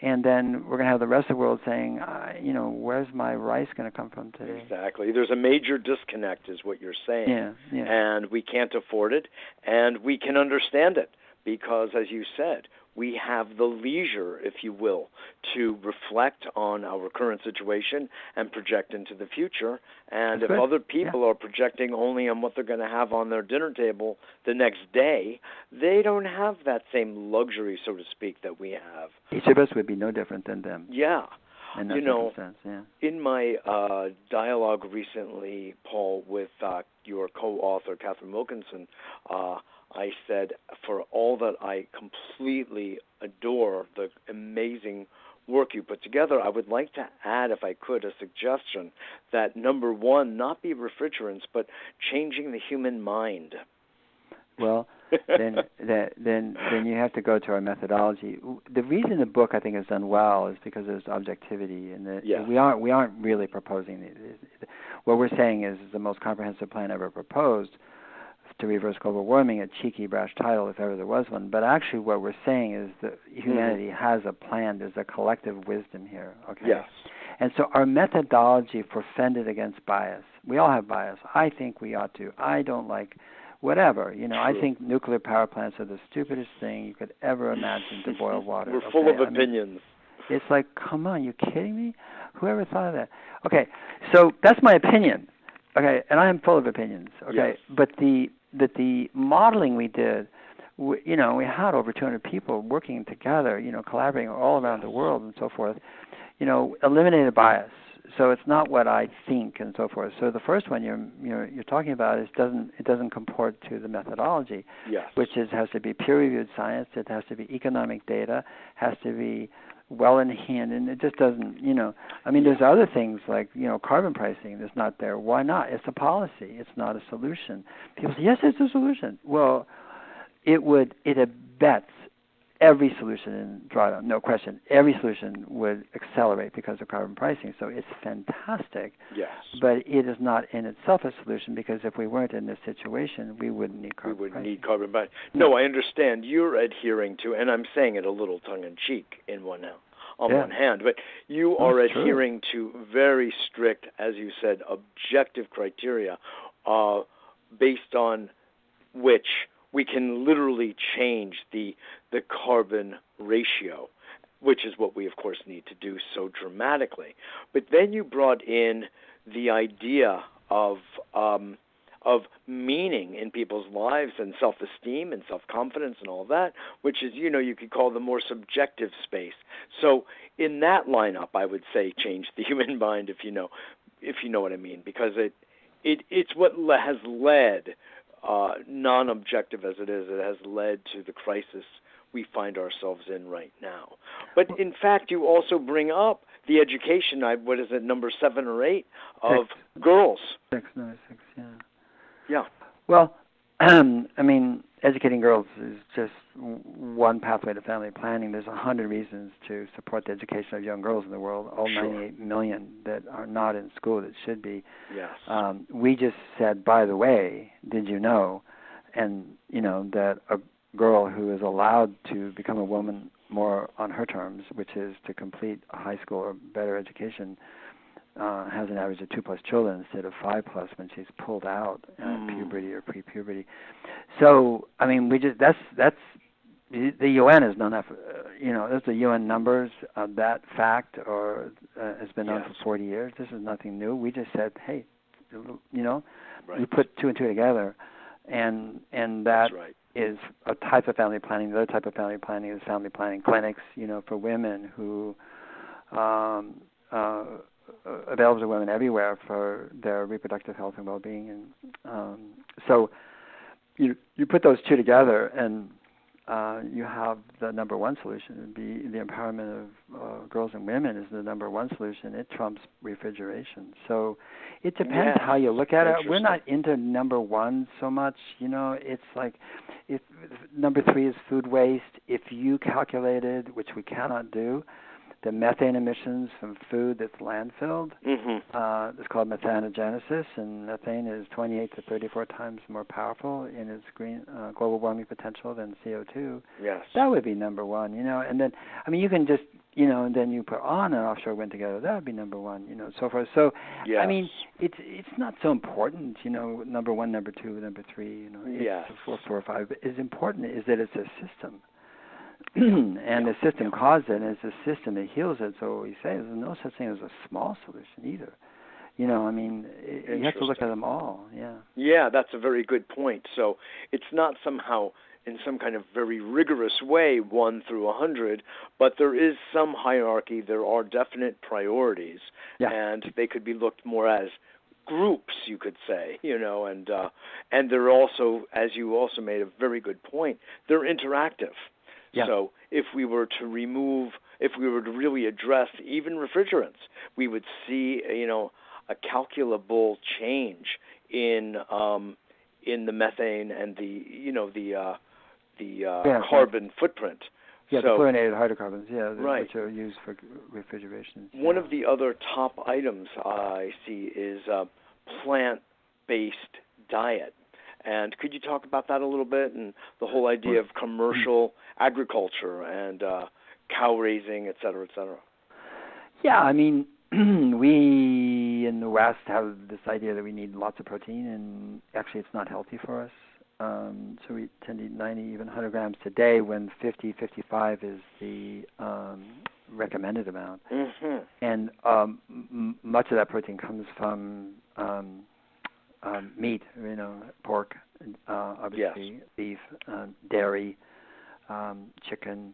And then we're going to have the rest of the world saying, where's my rice going to come from today? Exactly. There's a major disconnect is what you're saying. Yeah. And we can't afford it, and we can understand it because, as you said, we have the leisure, if you will, to reflect on our current situation and project into the future. And if other people are projecting only on what they're going to have on their dinner table the next day, they don't have that same luxury, so to speak, that we have. Each of us would be no different than them. Yeah. In that circumstance, yeah. In my dialogue recently, Paul, with your co-author, Catherine Wilkinson, I said, for all that I completely adore the amazing work you put together, I would like to add, if I could, a suggestion that, number one, not be refrigerants, but changing the human mind. Well, then you have to go to our methodology. The reason the book, I think, has done well is because there's objectivity, and we aren't really proposing. What we're saying is the most comprehensive plan ever proposed to reverse global warming, a cheeky, brash title if ever there was one. But actually what we're saying is that humanity has a plan. There's a collective wisdom here. Okay. Yes. And so our methodology for fended against bias. We all have bias. I think we ought to. I don't like whatever. I think nuclear power plants are the stupidest thing you could ever imagine to boil water. We're full of opinions. It's like, come on, you kidding me? Whoever thought of that? Okay, so that's my opinion. Okay, and I am full of opinions. Okay, yes. But the modeling we did, we had over 200 people working together, collaborating all around the world and so forth. Eliminated bias. So it's not what I think and so forth. So the first one you're talking about doesn't comport to the methodology, which has to be peer-reviewed science. It has to be economic data. Has to be well in hand, and it just doesn't. There's other things like carbon pricing that's not there. Why not? It's a policy. It's not a solution. People say yes, it's a solution. Well, it abets every solution in Drawdown, no question. Every solution would accelerate because of carbon pricing, so it's fantastic. Yes. But it is not in itself a solution because if we weren't in this situation, we wouldn't need carbon pricing. We wouldn't need carbon pricing. No, I understand. You're adhering to, and I'm saying it a little tongue-in-cheek on one hand, but you are adhering to very strict, as you said, objective criteria based on which we can literally change the carbon ratio, which is what we, of course, need to do so dramatically. But then you brought in the idea of meaning in people's lives and self-esteem and self-confidence and all that, which is, you could call the more subjective space. So in that lineup, I would say change the human mind, if you know what I mean, because it's what has led, non-objective as it is, it has led to the crisis we find ourselves in right now. But in fact, you also bring up the education, what is it, number 7 or 8, of girls. 6, yeah. Yeah. Well, educating girls is just one pathway to family planning. There's 100 reasons to support the education of young girls in the world, all 98 million that are not in school that should be. Yes. We just said, by the way, did you know, that a girl who is allowed to become a woman more on her terms, which is to complete a high school or better education, has an average of 2+ children instead of 5+ when she's pulled out at puberty or pre-puberty. So, that's the UN has done that. Those are UN numbers. That fact has been known for 40 years. This is nothing new. We just said, hey, You know, Right. you put two and two together, and that is a type of family planning. The other type of family planning is family planning clinics, you know, for women who available to women everywhere for their reproductive health and well-being. And so you put those two together, and you have the number one solution. Would be the empowerment of girls and women is the number one solution. It trumps refrigeration. So it depends how you look at it. We're not into number one so much. You know, it's like if number three is food waste. If you calculated, which we cannot do, the methane emissions from food that's landfilled, it's called methanogenesis, and methane is 28 to 34 times more powerful in its global warming potential than CO2. Yes. That would be number one, you know. And then, I mean, you can just, you know, and then you put on and offshore wind together. That would be number one, you know, so forth. So, I mean, it's not so important, you know, number one, number two, number three, you know. It's 4, 5. But it's important is that it's a system. And the system caused it, and it's a system that heals it. So we say there's no such thing as a small solution either. You know, I mean, you have to look at them all. Yeah, that's a very good point. So it's not somehow in some kind of very rigorous way 1 through 100, but there is some hierarchy. There are definite priorities, and they could be looked more as groups, you could say, you know, and they're also, as you also made a very good point, they're interactive. So if we were to really address even refrigerants, we would see, you know, a calculable change in the methane and the carbon footprint. Yeah, the fluorinated hydrocarbons, which are used for refrigeration. One of the other top items I see is plant-based diet. And could you talk about that a little bit and the whole idea of commercial agriculture and cow raising, et cetera, et cetera? Yeah, I mean, we in the West have this idea that we need lots of protein, and actually it's not healthy for us. So we tend to eat 90, even 100 grams a day when 50, 55 is the recommended amount. And much of that protein comes from meat, you know, pork, obviously, beef, dairy, chicken,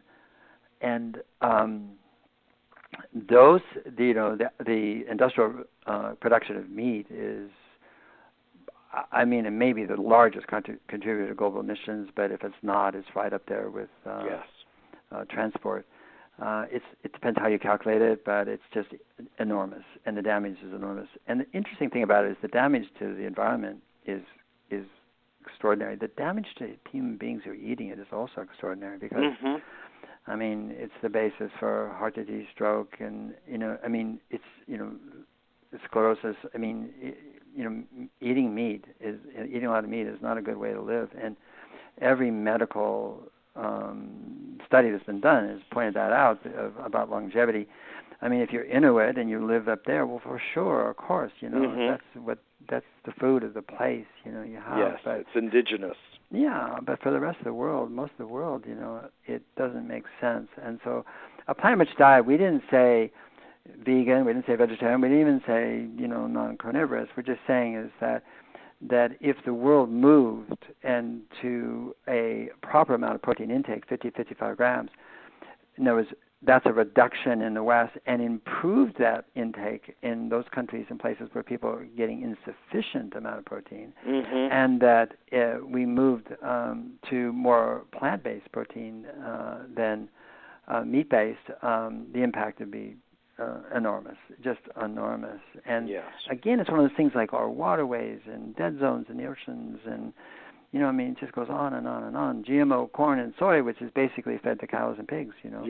and those, you know, the industrial production of meat is, I mean, it may be the largest contributor to global emissions, but if it's not, it's right up there with transport. It depends how you calculate it, but it's just enormous, and the damage is enormous. And the interesting thing about it is the damage to the environment is extraordinary. The damage to human beings who are eating it is also extraordinary because, I mean, it's the basis for heart disease, stroke, and, you know, I mean, it's, you know, sclerosis. I mean, you know, eating a lot of meat is not a good way to live. And every medical study that's been done has pointed that out about longevity. I mean, if you're Inuit and you live up there, well, for sure, of course, you know, that's the food of the place, you know, you have. Yes, but it's indigenous. Yeah, but for the rest of the world, most of the world, you know, it doesn't make sense. And so a plant-rich diet, we didn't say vegan, we didn't say vegetarian, we didn't even say, you know, non-carnivorous. We're just saying is that if the world moved and to a proper amount of protein intake, 50, 55 grams, in other words, that's a reduction in the West, and improved that intake in those countries and places where people are getting insufficient amount of protein, and that we moved to more plant-based protein than meat-based, the impact would be enormous, just enormous. And again, it's one of those things like our waterways and dead zones in the oceans, and, you know, I mean, it just goes on and on and on. GMO corn and soy, which is basically fed to cows and pigs, you know.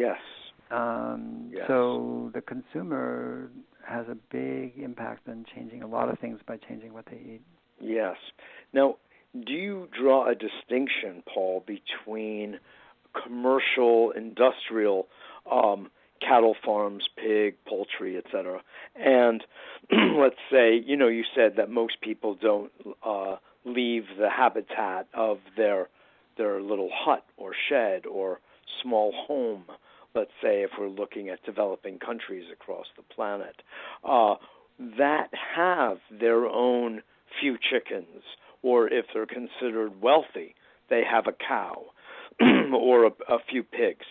So the consumer has a big impact on changing a lot of things by changing what they eat. Yes. Now, do you draw a distinction, Paul, between commercial, industrial cattle farms, pig, poultry, et cetera, and let's say, you know, you said that most people don't leave the habitat of their little hut or shed or small home, let's say, if we're looking at developing countries across the planet. that have their own few chickens, or if they're considered wealthy, they have a cow or a few pigs.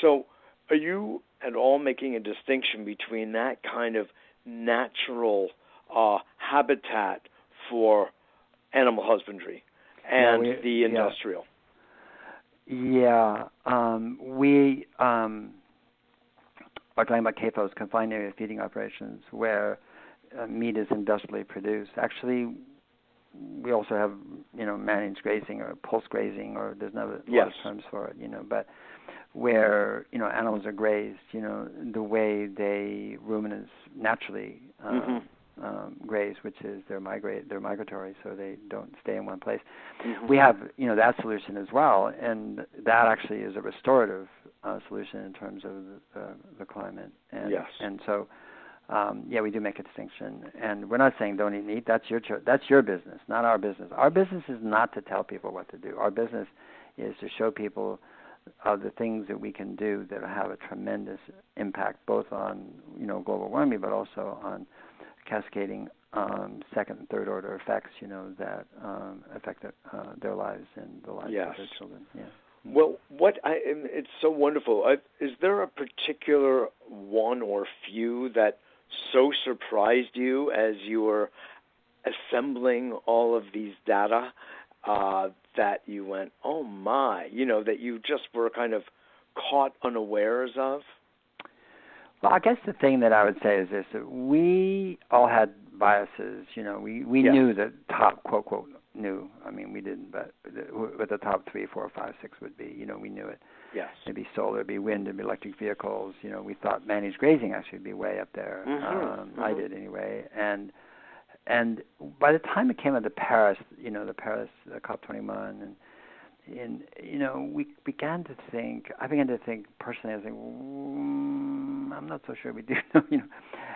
So are you at all making a distinction between that kind of natural habitat for animal husbandry and the industrial? Yeah. We are talking about CAFOs, confined area feeding operations, where meat is industrially produced. Actually, we also have, managed grazing or pulse grazing, or there's another lot of terms for it, but where, animals are grazed, the way ruminants naturally graze, which is they're migratory, so they don't stay in one place. Mm-hmm. We have, that solution as well, and that actually is a restorative solution in terms of the climate. And so, we do make a distinction, and we're not saying don't eat meat. That's your business, not our business. Our business is not to tell people what to do. Our business is to show people the things that we can do that have a tremendous impact, both on global warming, but also on cascading second and third order effects, that affect their lives and the lives of their children. Yeah. Well, it's so wonderful. Is there a particular one or few that so surprised you as you were assembling all of these data that you went, oh my, that you just were kind of caught unawares of? Well, I guess the thing that I would say is this: that we all had biases. We knew the top, quote, quote, knew. I mean, we didn't, but what the top 3, 4, 5, 6 would be. We knew it. Yes. It'd be solar, it'd be wind, it'd be electric vehicles. We thought managed grazing actually would be way up there. I did anyway. And by the time it came out to Paris, the COP21, and we began to think. I began to think personally. I was thinking, I'm not so sure we do.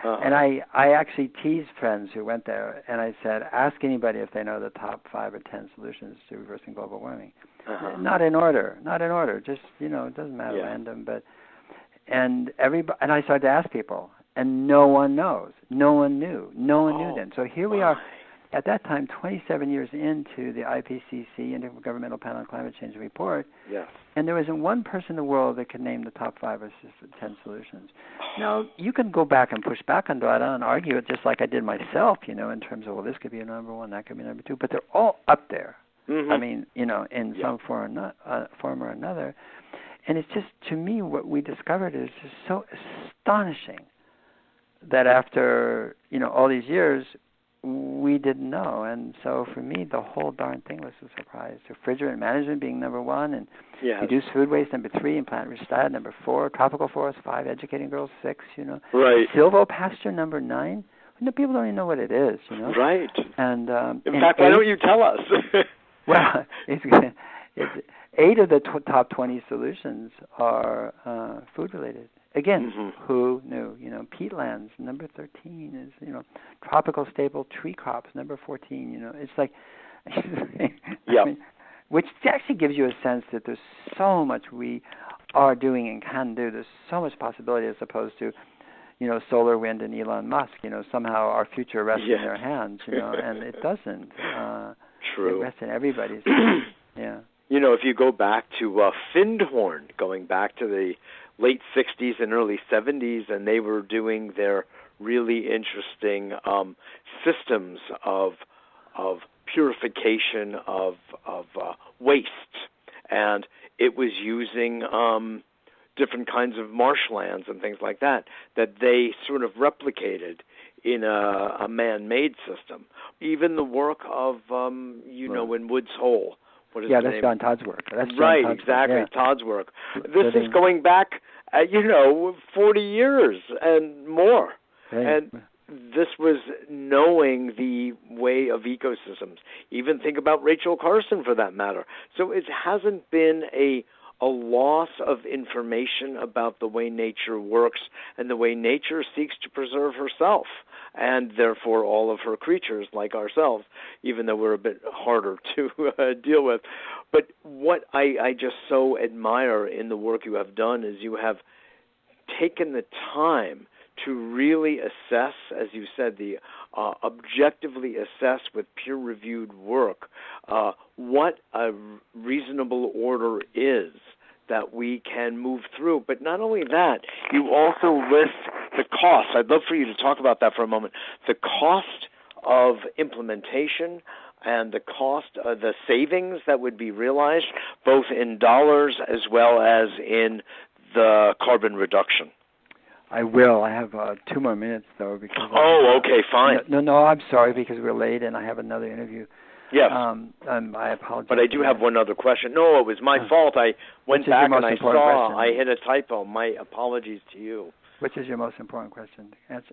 And I actually teased friends who went there, and I said, ask anybody if they know the top 5 or 10 solutions to reversing global warming. Not in order. Just it doesn't matter, random. But and I started to ask people, and no one knows. No one knew. No one knew then. So here we are. At that time, 27 years into the IPCC, Intergovernmental Panel on Climate Change report, and there wasn't one person in the world that could name the top 5 or 10 solutions. Now, you can go back and push back on Drawdown and argue it just like I did myself, in terms of, well, this could be a number 1, that could be number 2, but they're all up there. Mm-hmm. I mean, in some form or another. And it's just, to me, what we discovered is just so astonishing that after, all these years, we didn't know. And so for me, the whole darn thing was a surprise. Refrigerant management being number 1, and reduce food waste number 3, and plant rich diet number 4, tropical forest 5, educating girls 6, Right. Silvopasture number 9. People don't even know what it is, Right. And in fact, why don't you tell us? Well, it's 8 of the top 20 solutions are food related. Again, who knew? Peatlands, number 13 is, tropical staple tree crops, number 14. It's like, I mean, which actually gives you a sense that there's so much we are doing and can do. There's so much possibility as opposed to, solar, wind, and Elon Musk. Somehow our future rests in their hands. And it doesn't. True. It rests in everybody's hands. Yeah. If you go back to Findhorn, going back to the late 60s and early 70s, and they were doing their really interesting systems of purification of waste, and it was using different kinds of marshlands and things like that they sort of replicated in a man-made system. Even the work of in Woods Hole. What is the that's name? John Todd's work. That's right, Todd's exactly, work. Todd's work. This is going back, 40 years and more. Right. And this was knowing the way of ecosystems. Even think about Rachel Carson, for that matter. So it hasn't been a loss of information about the way nature works and the way nature seeks to preserve herself, and therefore all of her creatures like ourselves, even though we're a bit harder to deal with. But what I just so admire in the work you have done is you have taken the time to really assess, as you said, the objectively assess with peer-reviewed work what a reasonable order is that we can move through. But not only that, you also list the cost. I'd love for you to talk about that for a moment. The cost of implementation and the cost of the savings that would be realized, both in dollars as well as in the carbon reduction. I will. I have 2 more minutes, though. Because okay, fine. No, I'm sorry, because we're late and I have another interview. Yes. I apologize. But I do have one other question. No, it was my fault. I went back and I saw question? I hit a typo. My apologies to you. Which is your most important question? Ask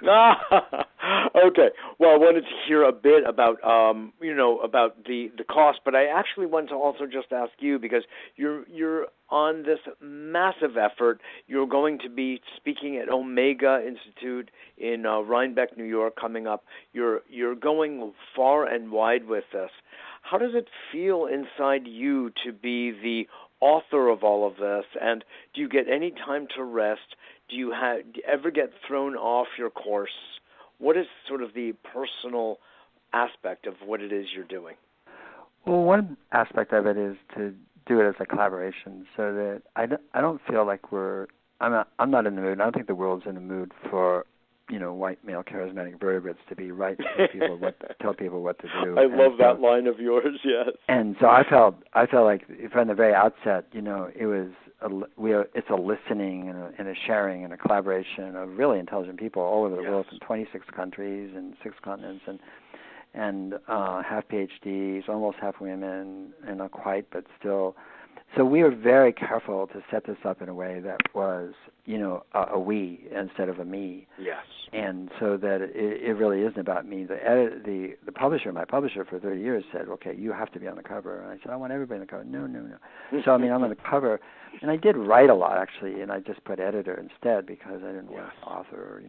Okay. Well, I wanted to hear a bit about, about the cost, but I actually want to also just ask you, because you're on this massive effort. You're going to be speaking at Omega Institute in Rhinebeck, New York, coming up. You're going far and wide with this. How does it feel inside you to be the author of all of this, and do you get any time to rest? Do you ever get thrown off your course? What is sort of the personal aspect of what it is you're doing? Well, one aspect of it is to do it as a collaboration, so that I don't feel like I'm not in the mood. I don't think the world's in the mood for white male charismatic vertebrates to be right to tell people what to do. I love that line of yours. Yes. And so I felt like from the very outset, it's a listening and a sharing and a collaboration of really intelligent people all over the world, from 26 countries and 6 continents, and half PhDs, almost half women, and not quite, but still. So we were very careful to set this up in a way that was, a we instead of a me. Yes. And so that it really isn't about me. The publisher, my publisher for 30 years said, okay, you have to be on the cover. And I said, I want everybody on the cover. No. So, I'm on the cover. And I did write a lot, actually, and I just put editor instead because I didn't want author.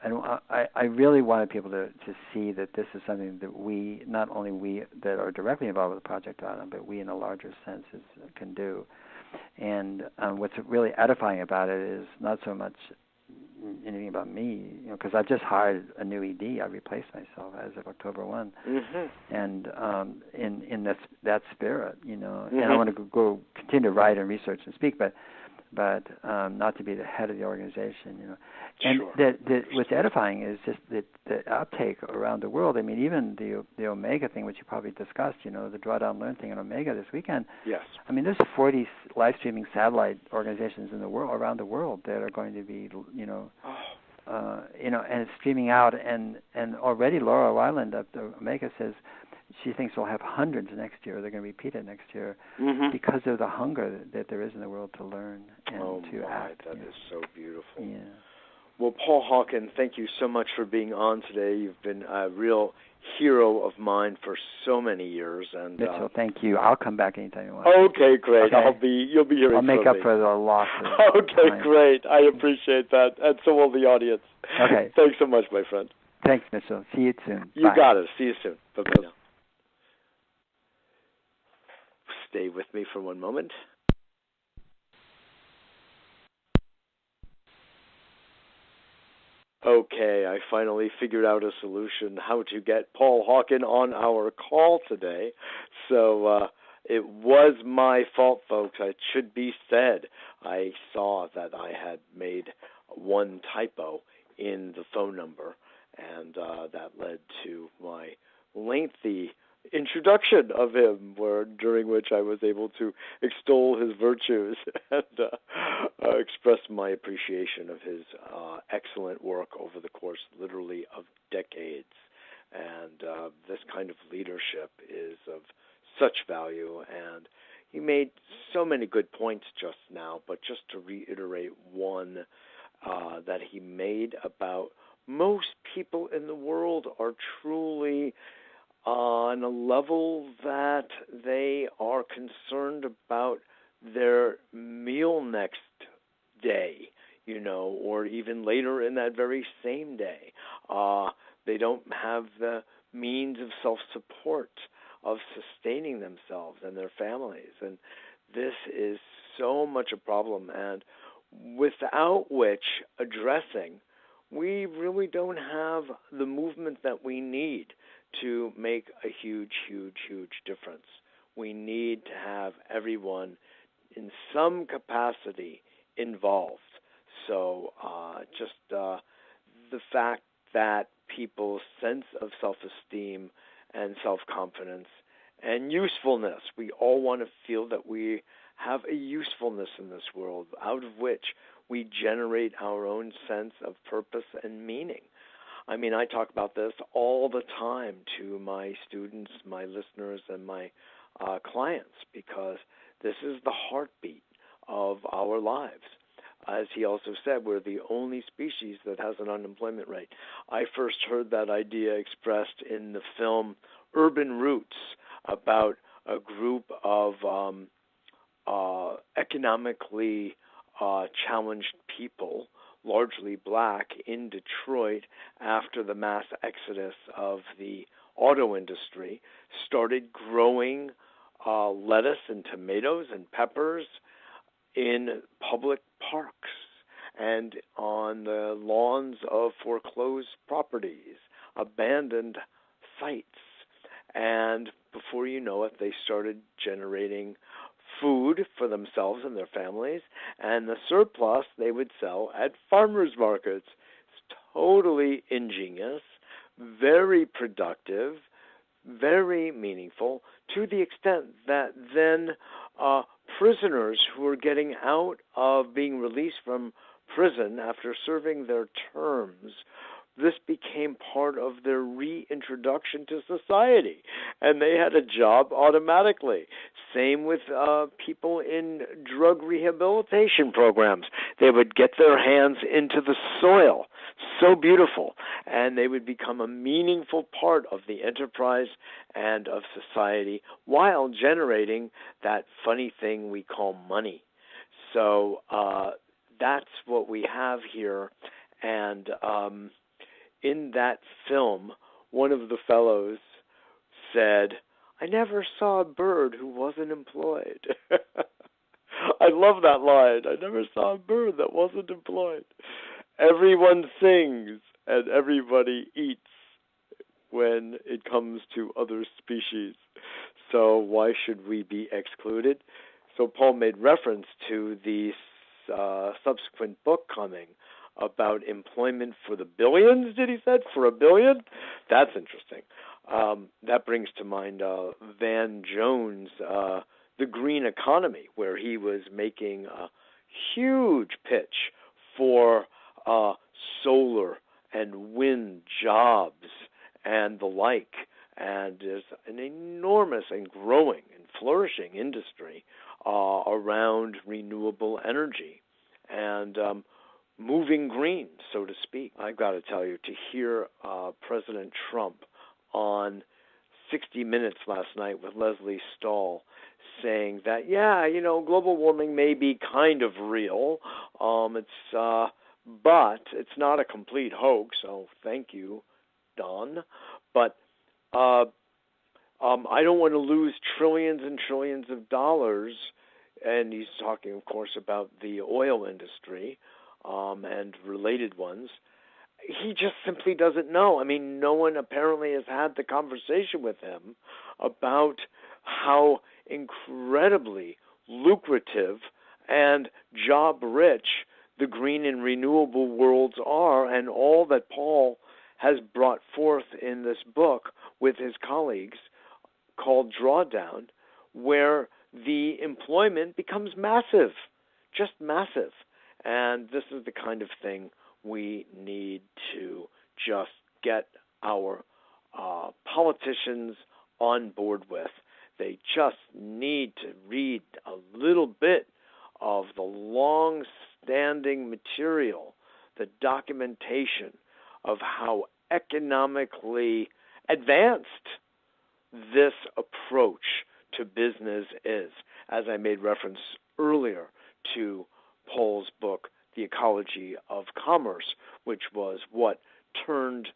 I really wanted people to see that this is something that not only we that are directly involved with the Project Drawdown, but we in a larger sense can do. And what's really edifying about it is not so much anything about me, because I've just hired a new ED. I replaced myself as of October 1. Mm-hmm. And in that spirit, mm-hmm. and I want to go continue to write and research and speak, but not to be the head of the organization, And sure. What's edifying is just the uptake around the world. I mean, even the Omega thing, which you probably discussed, the Drawdown Learn thing in Omega this weekend. Yes. I mean, there's 40 live streaming satellite organizations in the world, around the world, that are going to be, and it's streaming out. And already Laura Weiland of the Omega says she thinks we'll have hundreds next year. They're going to repeat it next year, mm-hmm. because of the hunger that there is in the world to learn and to act. That is so beautiful. Yeah. Well, Paul Hawken, thank you so much for being on today. You've been a real hero of mine for so many years. And Mitchell, thank you. I'll come back anytime you want. Okay, great. Okay? You'll be hearing I'll make from up me. for the loss of Okay, time. Great. I appreciate that, and so will the audience. Okay. Thanks so much, my friend. Thanks, Mitchell. See you soon. You Bye. got it. See you soon. Bye-bye. Stay with me for one moment. Okay, I finally figured out a solution how to get Paul Hawken on our call today. So it was my fault, folks. It should be said. I saw that I had made one typo in the phone number, and that led to my lengthy introduction of him, during which I was able to extol his virtues and express my appreciation of his excellent work over the course, literally, of decades. And this kind of leadership is of such value. And he made so many good points just now, but just to reiterate one that he made about most people in the world are truly on a level that they are concerned about their meal next day, or even later in that very same day. They don't have the means of self-support, of sustaining themselves and their families. And this is so much a problem. And without which addressing, we really don't have the movement that we need to make a huge, huge, huge difference. We need to have everyone in some capacity involved. So just the fact that people's sense of self-esteem and self-confidence and usefulness, we all want to feel that we have a usefulness in this world, out of which we generate our own sense of purpose and meaning. I mean, I talk about this all the time to my students, my listeners, and my clients, because this is the heartbeat of our lives. As he also said, we're the only species that has an unemployment rate. I first heard that idea expressed in the film Urban Roots, about a group of economically challenged people, largely black, in Detroit after the mass exodus of the auto industry, started growing lettuce and tomatoes and peppers in public parks and on the lawns of foreclosed properties, abandoned sites. And before you know it, they started generating food for themselves and their families, and the surplus they would sell at farmers markets. It's totally ingenious, very productive, very meaningful, to the extent that then prisoners who were getting out of being released from prison after serving their terms, this became part of their reintroduction to society, and they had a job automatically. Same with people in drug rehabilitation programs. They would get their hands into the soil, so beautiful, and they would become a meaningful part of the enterprise and of society while generating that funny thing we call money. So that's what we have here, and in that film, one of the fellows said, "I never saw a bird who wasn't employed." I love that line. I never saw a bird that wasn't employed. Everyone sings and everybody eats when it comes to other species. So why should we be excluded? So Paul made reference to the subsequent book coming about employment for the billions, did he say? For $1 billion? That's interesting. That brings to mind Van Jones' The Green Economy, where he was making a huge pitch for solar and wind jobs and the like. And there's an enormous and growing and flourishing industry around renewable energy and moving green, so to speak. I've got to tell you, to hear President Trump on 60 Minutes last night with Leslie Stahl saying that, global warming may be kind of real, but it's not a complete hoax, so thank you, Don. But I don't want to lose trillions and trillions of dollars, and he's talking, of course, about the oil industry, and related ones. He just simply doesn't know. I mean, no one apparently has had the conversation with him about how incredibly lucrative and job-rich the green and renewable worlds are, and all that Paul has brought forth in this book with his colleagues called Drawdown, where the employment becomes massive, just massive. And this is the kind of thing we need to just get our politicians on board with. They just need to read a little bit of the long-standing material, the documentation of how economically advanced this approach to business is. As I made reference earlier to Paul's book, The Ecology of Commerce, which was what turned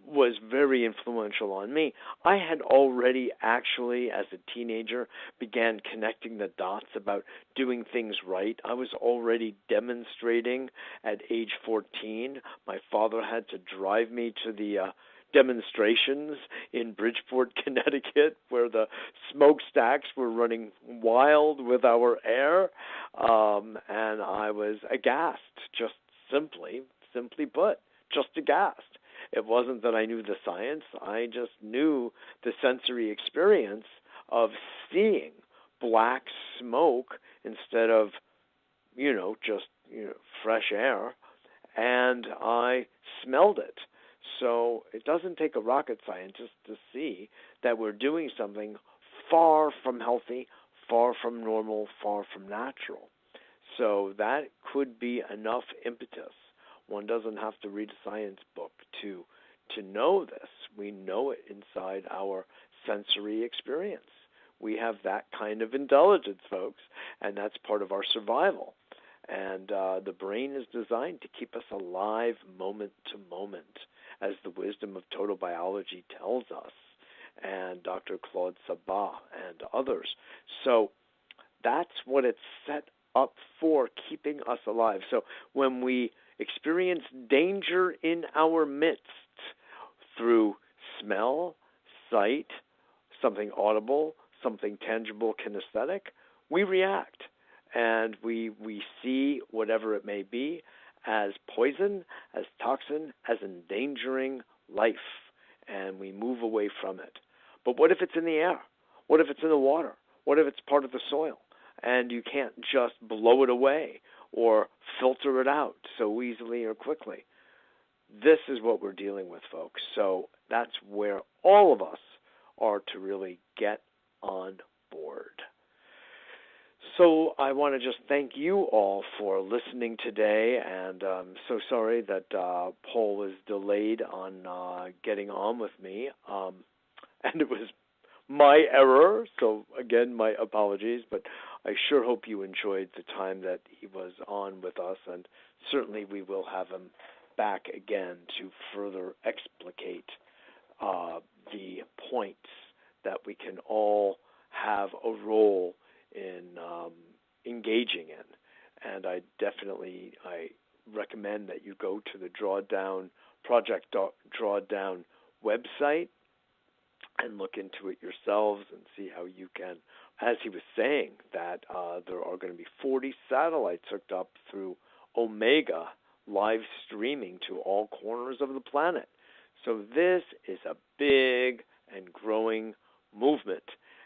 was very influential on me. I had already actually, as a teenager, began connecting the dots about doing things right. I was already demonstrating at age 14. My father had to drive me to the demonstrations in Bridgeport, Connecticut, where the smokestacks were running wild with our air, and I was aghast, just simply put, just aghast. It wasn't that I knew the science. I just knew the sensory experience of seeing black smoke instead of, just fresh air, and I smelled it. So it doesn't take a rocket scientist to see that we're doing something far from healthy, far from normal, far from natural. So that could be enough impetus. One doesn't have to read a science book to know this. We know it inside our sensory experience. We have that kind of intelligence, folks, and that's part of our survival. And the brain is designed to keep us alive moment to moment, as the wisdom of total biology tells us, and Dr. Claude Sabat and others. So that's what it's set up for, keeping us alive. So when we experience danger in our midst through smell, sight, something audible, something tangible, kinesthetic, we react. And we see whatever it may be as poison, as toxin, as endangering life, and we move away from it. But what if it's in the air? What if it's in the water? What if it's part of the soil? And you can't just blow it away or filter it out so easily or quickly. This is what we're dealing with, folks. So that's where all of us are to really get on board. So I want to just thank you all for listening today, and I'm so sorry that Paul was delayed on getting on with me, and it was my error, so again, my apologies, but I sure hope you enjoyed the time that he was on with us, and certainly we will have him back again to further explicate the points that we can all have a role in engaging in. And I recommend that you go to the Drawdown, Project Drawdown website and look into it yourselves and see how you can, as he was saying, that there are going to be 40 satellites hooked up through Omega, live streaming to all corners of the planet. So this is a big and growing movement,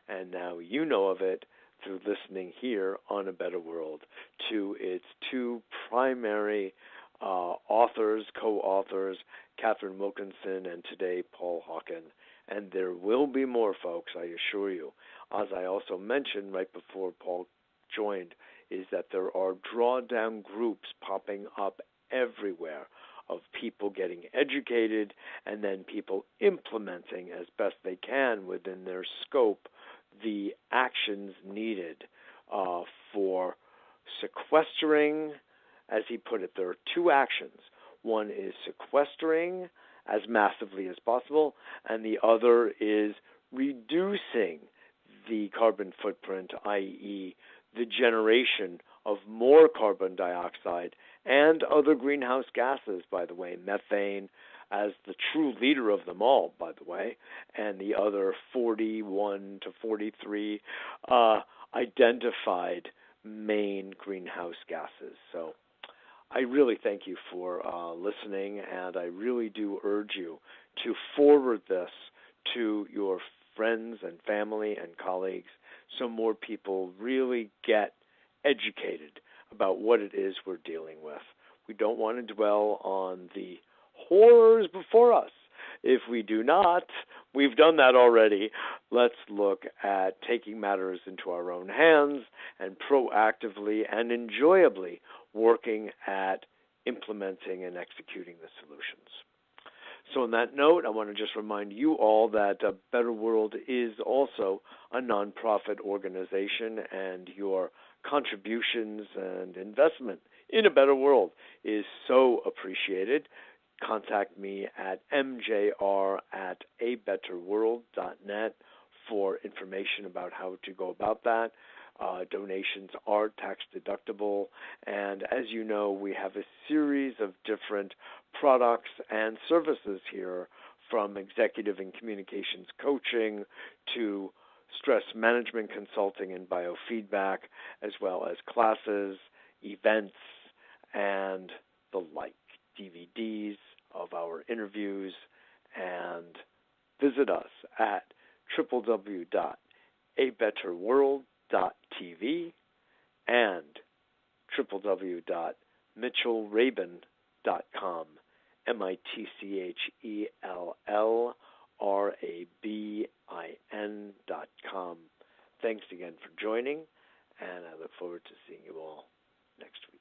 and now you know of it through listening here on A Better World to its two primary authors, co-authors, Catherine Wilkinson and today Paul Hawken. And there will be more, folks, I assure you. As I also mentioned right before Paul joined, is that there are drawdown groups popping up everywhere of people getting educated and then people implementing as best they can within their scope the actions needed for sequestering, as he put it. There are two actions. One is sequestering as massively as possible, and the other is reducing the carbon footprint, i.e., the generation of more carbon dioxide and other greenhouse gases, by the way, methane as the true leader of them all, by the way, and the other 41 to 43 identified main greenhouse gases. So I really thank you for listening, and I really do urge you to forward this to your friends and family and colleagues so more people really get educated about what it is we're dealing with. We don't want to dwell on the horrors before us. If we do not, we've done that already. Let's look at taking matters into our own hands and proactively and enjoyably working at implementing and executing the solutions. So on that note, I want to just remind you all that A Better World is also a nonprofit organization, and your contributions and investment in a better world is so appreciated. contact me at mjr@abetterworld.net for information about how to go about that. Donations are tax deductible, and as you know, we have a series of different products and services here, from executive and communications coaching to stress management consulting and biofeedback, as well as classes, events, and the like, DVDs of our interviews. And visit us at www.abetterworld.tv and www.mitchellrabin.com, MITCHELLRABIN.com. Thanks again for joining, and I look forward to seeing you all next week.